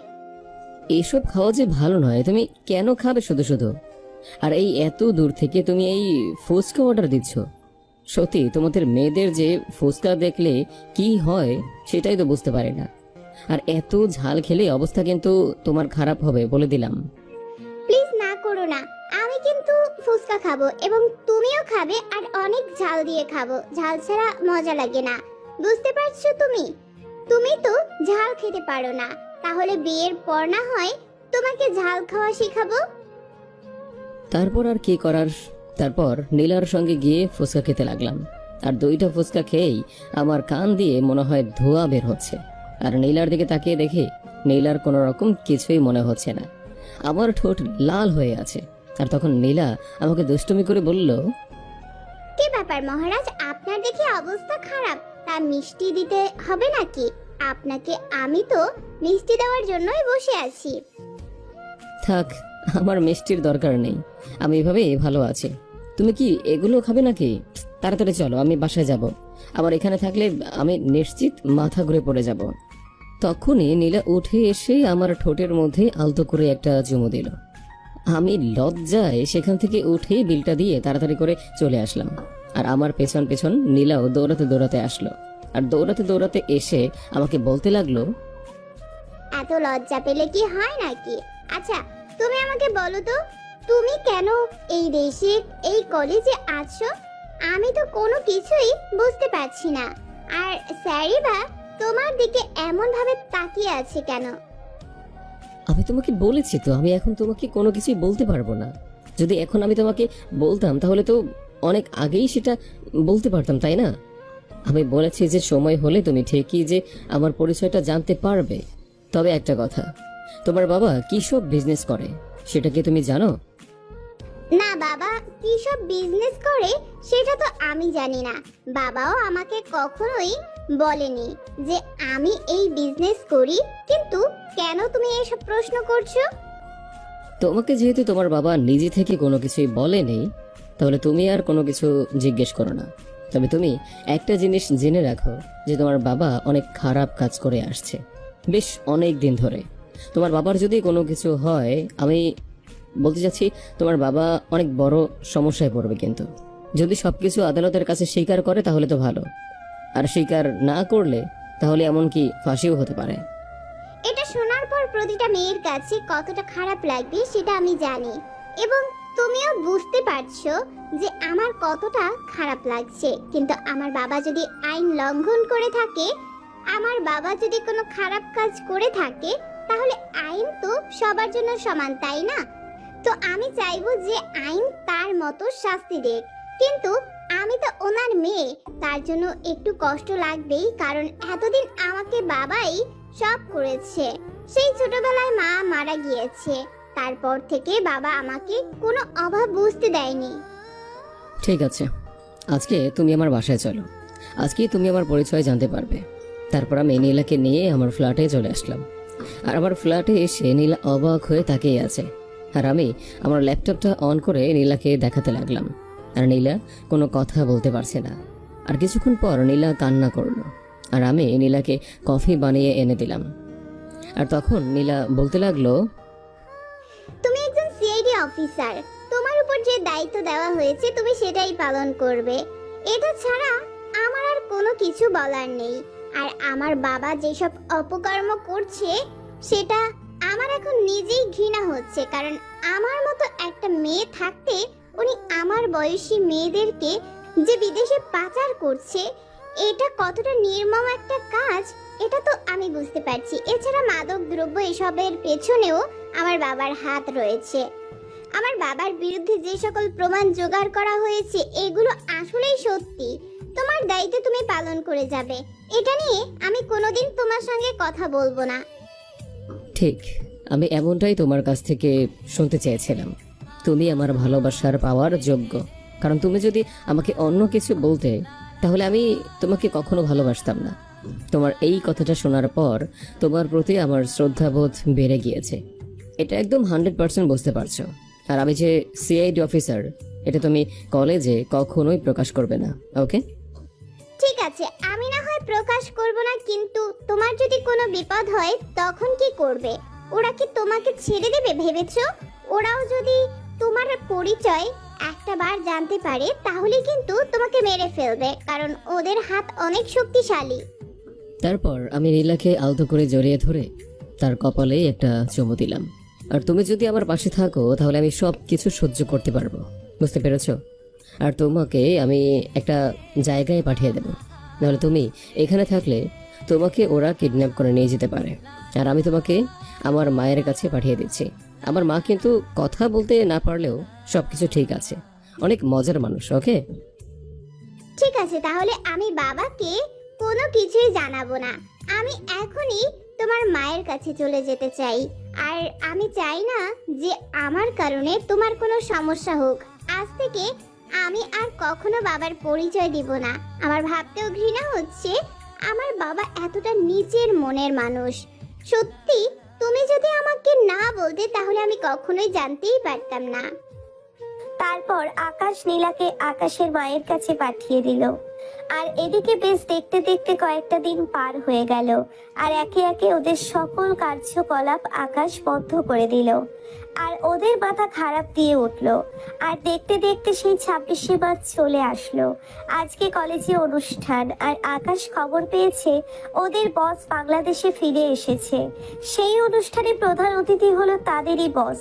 এসব খাওয়া যে ভালো নয়, তুমি কেন খাবে শুধু শুধু? আর এই এত দূর থেকে তুমি এই ফুচকা অর্ডার দিচ্ছ? সত্যি তোমাদের মেয়েদের যে ফুচকা দেখলে কি হয় সেটাই তো বুঝতে পারে না। আর এত ঝাল খেলে অবস্থা কিন্তু তোমার খারাপ হবে, বলে দিলাম। প্লিজ না করো না, আমি কিন্তু ফুচকা খাবো এবং তুমিও খাবে, আর অনেক ঝাল দিয়ে খাবো। ঝাল ছাড়া মজা লাগে না। বুঝতে পারছো তুমি? তুমি তো ঝাল খেতে পারো না, তাহলে বিয়ের পর না হয় তোমাকে ঝাল খাওয়া শেখাবো। তারপর আর কি করার, তারপর নীলার সঙ্গে গিয়ে ফুচকা খেতে লাগলাম। আর 2টা ফুচকা খেয়েই আমার কান দিয়ে মনে হয় ধোঁয়া বের হচ্ছে। আর নীলার দিকে তাকিয়ে দেখি নীলার কোনো রকম কিছুই মনে হচ্ছে না, আমার ঠোঁট লাল হয়ে আছে। আর তখন নীলা আমাকে দুষ্টুমি করে বলল, কি ব্যাপার মহারাজ, আপনার দেখে অবস্থা খারাপ, তা মিষ্টি দিতে হবে নাকি? আপনাকে আমি তো মিষ্টি দেওয়ার জন্যই বসে আছি। থাক, আমার মিষ্টির দরকার নেই, আমি এভাবেই ভালো আছি। তুমি কি এগুলো খাবে নাকি? তাড়াতাড়ি চলো, আমি বাসায় যাব। আবার এখানে থাকলে আমি নিশ্চিত মাথা ঘুরে পড়ে যাব। তখনই নীলা উঠে এসে আমার ঠোঁটের মধ্যে আলতো করে একটা চুমু দিল। আমি লজ্জায় সেখান থেকে উঠে বিলটা দিয়ে তাড়াতাড়ি করে চলে আসলাম। আর আমার পেছন পেছন নীলাও দৌড়াতে দৌড়াতে আসলো। আর দৌড়াতে দৌড়াতে এসে আমাকে বলতে লাগলো, এত লজ্জা পেলে কি হয় নাকি? আচ্ছা তুমি আমাকে বলো তো, তুমি কেন এই দেশে এই কলেজে আছো? আমি তো কোনো কিছুই বুঝতে পারছি না। আর স্যারই বা তোমার দিকে এমন ভাবে তাকিয়ে আছে কেন? আমি তোমাকে বলেছি তো, আমি এখন তোমাকে কোনো কিছুই বলতে পারবো না। যদি এখন আমি তোমাকে বলতাম তাহলে তো অনেক আগেই সেটা বলতে পারতাম, তাই না? আমি বলেছি যে সময় হলে তুমি ঠিকই যে আমার পরিচয়টা জানতে পারবে। তবে একটা কথা, তোমার বাবা কি সব বিজনেস করে সেটা কি তুমি জানো? না বাবা কি সব বিজনেস করে সেটা তো আমি জানি না। বাবাও আমাকে কখনোই বলেনি যে আমি এই বিজনেস করি। কিন্তু কেন তুমি এসব প্রশ্ন করছো? তোমাকে যেহেতু তোমার বাবা নিজে থেকে কোনো কিছুই বলেনি, তাহলে তুমি আর কোনো কিছু জিজ্ঞেস করো না। তবে তুমি একটা জিনিস জেনে রাখো যে তোমার বাবা অনেক খারাপ কাজ করে আসছে বেশ অনেক দিন ধরে। তোমার বাবার যদি কোনো কিছু হয়, আমি বলতে চাচ্ছি তোমার বাবা অনেক বড় সমস্যায় পড়বে। কিন্তু যদি সবকিছু আদালতের কাছে স্বীকার করে তাহলে তো ভালো, আর স্বীকার না করলে তাহলে এমনকি ফাঁসিও হতে পারে। এটা শোনার পর প্রতিটা মেয়ের কাছে কতটা খারাপ লাগবে সেটা আমি জানি, এবং তুমিও বুঝতে পারছো যে আমার কতটা খারাপ লাগছে। কিন্তু আমার বাবা যদি আইন লঙ্ঘন করে থাকে, আমার বাবা যদি কোনো খারাপ কাজ করে থাকে, তাহলে আইন তো সবার জন্য সমান, তাই না? তো আমি চাইবো যে আইন তার মতো শাস্তি দেখ। কিন্তু আমি তো ওনার মেয়ে, তার জন্য একটু কষ্ট লাগবেই, কারণ এতদিন আমাকে বাবাই সব করেছে। সেই ছোটবেলায় মা মারা গিয়েছে, তারপর থেকে বাবা আমাকে কোনো অভাব বুঝতে দেয়নি। ঠিক আছে, আজকে তুমি আমার বাসায় চলো, আজকে তুমি আমার পরিচয় জানতে পারবে। তারপর আমি নীলাকে নিয়ে আমার ফ্ল্যাটে চলে আসলাম। আর আমার ফ্ল্যাটে এসে নীলা অবাক হয়ে তাকিয়ে আছে। আর আমি আমার ল্যাপটপটা অন করে নীলাকে দেখাতে লাগলাম। আর নীলা কোনো কথা বলতে পারছে না। আর কিছুক্ষণ পর নীলা কান্না করলো। আর আমি নীলাকে কফি বানিয়ে এনে দিলাম। আর তখন নীলা বলতে লাগলো, তুমি একজন সিআইডি অফিসার, তোমার উপর যে দায়িত্ব দেওয়া হয়েছে তুমি সেটাই পালন করবে। এটা ছাড়া আমার আর কোনো কিছু বলার নেই। আর আমার বাবা যেসব অপকর্ম করছে সেটা আমার এখন নিজেই ঘৃণা হচ্ছে, কারণ আমার মতো একটা মেয়ে থাকতে উনি আমার বয়সী মেয়েদেরকে যে বিদেশে পাচার করছে, এটা কতটা নির্মম একটা কাজ এটা তো আমি বুঝতে পারছি। এছাড়া মাদক দ্রব্য এসবের পেছনেও আমার বাবার হাত রয়েছে। আমার বাবার বিরুদ্ধে যে সকল প্রমাণ জোগাড় করা হয়েছে এগুলো আসলেই সত্যি। তোমার দায়িত্ব তুমি পালন করে যাবে, এটা নিয়ে আমি কোনোদিন তোমার সঙ্গে কথা বলবো না। ঠিক, আমি এমনটাই তোমার কাছ থেকে শুনতে চেয়েছিলাম। তুমি আমার ভালোবাসার পাওয়ার যোগ্য, কারণ তুমি যদি আমাকে অন্য কিছু বলতে তাহলে আমি তোমাকে কখনো ভালোবাসতাম না। তোমার এই কথাটা শোনার পর তোমার প্রতি আমার শ্রদ্ধাবোধ বেড়ে গিয়েছে, এটা একদম 100% বুঝতে পারছো। আর আমি যে সিআইডি অফিসার এটা তুমি কলেজে কখনোই প্রকাশ করবে না, ওকে? ঠিক আছে, আমি না হয় প্রকাশ করব না, কিন্তু তোমার যদি কোনো বিপদ হয় তখন কি করবে? ওরা কি তোমাকে ছেড়ে দেবে ভেবেছো? ওরাও যদি তোমার পরিচয় একটা বার জানতে পারে তাহলে কিন্তু তোমাকে মেরে ফেলবে, কারণ ওদের হাত অনেক শক্তিশালী। তারপর আমি নীলাকে আলতো করে জড়িয়ে ধরে তার কপালে একটা চুমু দিলাম। আর তুমি যদি আমার পাশে থাকো তাহলে আমি সব কিছু সহ্য করতে পারবো, বুঝতে পেরেছো? আর তোমাকে আমি একটা জায়গায় পাঠিয়ে দেব নাহলে তুমি এখানে থাকলে তোমাকে ওরা কিডন্যাপ করে নিয়ে যেতে পারে। আর আমি তোমাকে আমার মায়ের কাছে পাঠিয়ে দিচ্ছি। আমার মা কিন্তু কথা বলতে না পারলেও সবকিছু ঠিক আছে, অনেক মজার মানুষ। ওকে, ঠিক আছে, তাহলে আমি বাবাকে কোনো কিছুই জানাবো না। আমি এখনই তোমার মায়ের কাছে চলে যেতে চাই। আর আমি চাই না যে আমার কারণে তোমার কোনো সমস্যা হোক। আজ থেকে আমি আর কখনো বাবার পরিচয় দিব না। আমার ভাবতেও ঘৃণা হচ্ছে আমার বাবা এতটা নিচের মনের মানুষ। সত্যি তুমি যদি আমাকে না বলতে তাহলে আমি কখনোই জানতেই পারতাম না। তারপর আকাশ নীলাকে আকাশের মায়ের কাছে পাঠিয়ে দিল। আর এদিকে বেশ দেখতে দেখতে কয়েকটা দিন পার হয়ে গেল। আর একে একে ওদের সকল কার্যকলাপ আকাশ বন্ধ করে দিল। আর ওদের মাথা খারাপ দিয়ে উঠলো। আর দেখতে দেখতে সেই 26শে মার্চ চলে আসলো। আজকে কলেজে অনুষ্ঠান, আর আকাশ খবর পেয়েছে ওদের বস বাংলাদেশে ফিরে এসেছে। সেই অনুষ্ঠানে প্রধান অতিথি হলো তাদেরই বস।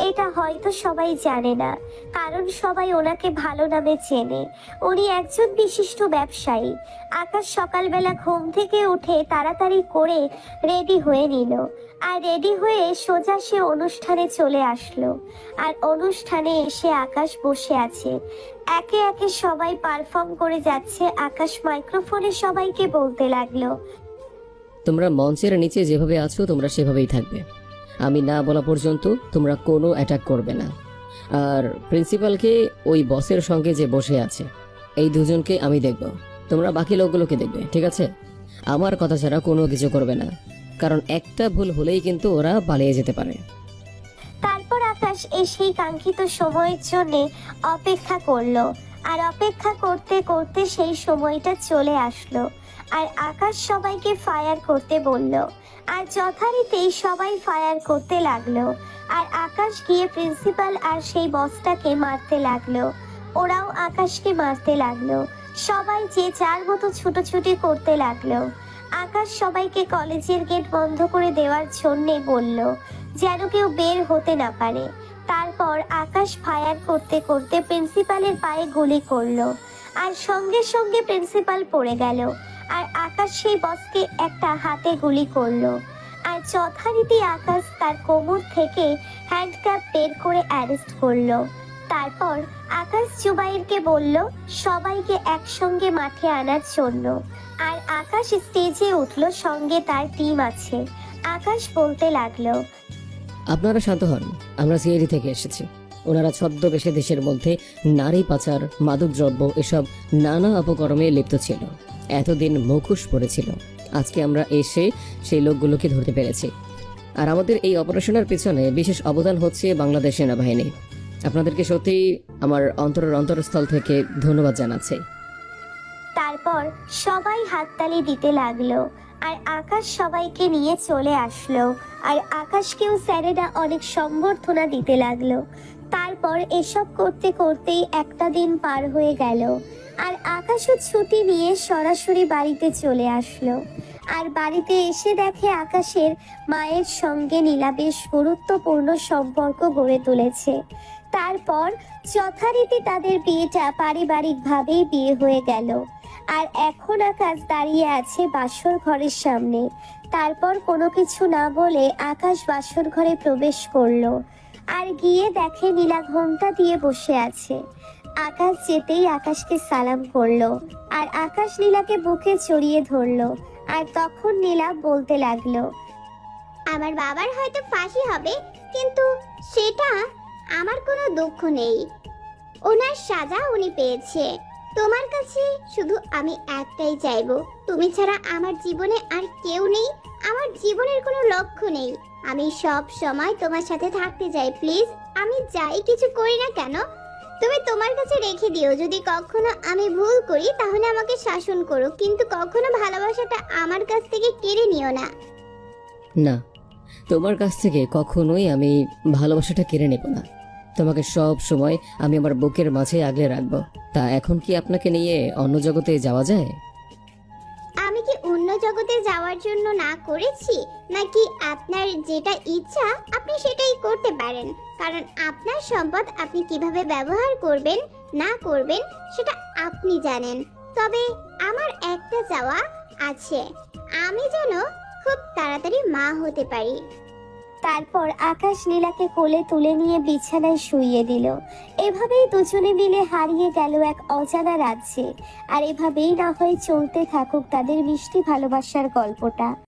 এটা হয়তো সবাই জানে না, কারণ সবাই ওনাকে ভালো নামে চেনে। উনি একজন বিশিষ্ট ব্যবসায়ী। আকাশ সকালবেলা ঘুম থেকে উঠে তাড়াতাড়ি করে রেডি হয়ে নিল। আর রেডি হয়ে সোজা সে অনুষ্ঠানে চলে আসলো। আর অনুষ্ঠানে এসে আকাশ বসে আছে। একে একে সবাই পারফর্ম করে যাচ্ছে। আকাশ মাইক্রোফোনে সবাইকে বলতে লাগলো, তোমরা মঞ্চের নিচে যেভাবে আছো তোমরা সেভাবেই থাকবে। আমি না বলা পর্যন্ত তোমরা কোনো অ্যাটাক করবে না। আর প্রিন্সিপালকে ওই বসের সঙ্গে যে বসে আছে এই দুজনকে আমি দেখব, তোমরা বাকি লোকগুলোকে দেখবে, ঠিক আছে? আমার কথা ছাড়া কোনো কিছু করবে না, কারণ একটা ভুল হলেই কিন্তু ওরা পালিয়ে যেতে পারে। তারপর আকাশ এই সেই কাঙ্ক্ষিত সময়ের জন্য অপেক্ষা করলো। আর অপেক্ষা করতে করতে সেই সময়টা চলে আসলো। আর আকাশ সবাইকে ফায়ার করতে বলল। আর যথারীতি সবাই ফায়ার করতে লাগলো। আর আকাশ গিয়ে প্রিন্সিপাল আর সেই বসটাকে মারতে লাগলো। ওরাও আকাশকে মারতে লাগলো। সবাই যে যার মতো ছুটোছুটি করতে লাগলো। আকাশ সবাইকে কলেজের গেট বন্ধ করে দেওয়ার জন্যে বলল, যেন কেউ বের হতে না পারে। তারপর আকাশ ফায়ার করতে করতে প্রিন্সিপালের পায়ে গুলি করলো। আর সঙ্গে সঙ্গে প্রিন্সিপাল পড়ে গেল। আর আকাশ সেই বসকে একটা হাতে গুলি করলো। আর যথারীতি আকাশ তার কোমর থেকে হ্যান্ডকাপ বের করে অ্যারেস্ট করলো। তারপর আকাশ জুবাইরকে বলল সবাইকে একসঙ্গে মাঠে আনার জন্য। আর আকাশ স্টেজে উঠলো, সঙ্গে তার টিম আছে। আকাশ বলতে লাগলো, আপনারা শান্ত হন, আমরা সিআইডি থেকে এসেছি। ওনারা ছদ্মবেশে দেশের মধ্যে নারী পাচার, মাদকদ্রব্য এসব নানা অপকর্মে লিপ্ত ছিল। এতদিন মুখোশ পড়েছিল। আজকে আমরা এসে সেই লোকগুলোকে ধরতে পেরেছি। আর আমাদের এই অপারেশনের পিছনে বিশেষ অবদান হচ্ছে বাংলাদেশ সেনাবাহিনী। আপনাদেরকে সত্যিই আমার অন্তরস্থল থেকে ধন্যবাদ জানাচ্ছি। তারপর সবাই হাততালি দিতে লাগলো। আর আকাশ সবাইকে নিয়ে চলে আসলো। আর আকাশকেও স্যারেরা অনেক সম্বর্ধনা দিতে লাগলো। তারপর এসব করতে করতেই একটা দিন পার হয়ে গেল। আর আকাশও ছুটি নিয়ে সরাসরি বাড়িতে চলে আসলো। আর বাড়িতে এসে দেখে আকাশের মায়ের সঙ্গে নীলা বেশ গুরুত্বপূর্ণ সম্পর্ক গড়ে তুলেছে। তারপর যথারীতি তাদের বিয়েটা পারিবারিকভাবেই বিয়ে হয়ে গেল। আর এখন আকাশ দাঁড়িয়ে আছে বাসর ঘরের সামনে। তারপর কোনো কিছু না বলে আকাশ বাসর ঘরে প্রবেশ করলো। আর গিয়ে দেখে নীলা ঘোমটা দিয়ে বসে আছে। আকাশ যেতেই আকাশকে সালাম করলো। আর আকাশ নীলাকে বুকে জড়িয়ে ধরলো। আর তখন নীলা বলতে লাগলো, আমার বাবার হয়তো ফাঁসি হবে, কিন্তু সেটা আমার কোনো দুঃখ নেই। ওনার সাজা উনি পেয়েছে। তোমার কাছে শুধু আমি একটাই চাইবো, তুমি ছাড়া আমার জীবনে আর কেউ নেই। আমার জীবনের কোনো লক্ষ্য নেই। আমি সব সময় তোমার সাথে থাকতে চাই। প্লিজ, আমি যাই কিছু করি না কেন তুমি তোমার কাছে রেখে দিও। যদি কখনো আমি ভুল করি তাহলে আমাকে শাসন করো, কিন্তু কখনো ভালোবাসাটা আমার কাছ থেকে কেড়ে নিও না। না, তোমার কাছ থেকে কখনোই আমি ভালোবাসাটা কেড়ে নেব না। তোমাকে সব সময় আমি আমার বুকের মাঝে আগলে রাখবো। তা এখন কি আপনাকে নিয়ে অন্য জগতে যাওয়া যায়? আমি কি অন্য জগতে যাওয়ার জন্য না করেছি, নাকি আপনার যেটা ইচ্ছা আপনি সেটাই করতে পারেন? কারণ আপনার সম্পদ আপনি কিভাবে ব্যবহার করবেন না করবেন সেটা আপনি জানেন। তবে আমার একটা চাওয়া আছে, আমি যেন খুব তাড়াতাড়ি মা হতে পারি। তারপর আকাশ নীলাকে কোলে তুলে নিয়ে বিছানায় শুইয়ে দিল। এভাবেই দুজনে মিলে হারিয়ে গেল এক অজানা রাজ্যে। আর এভাবেই না হয় চলতে থাকুক তাদের মিষ্টি ভালোবাসার গল্পটা।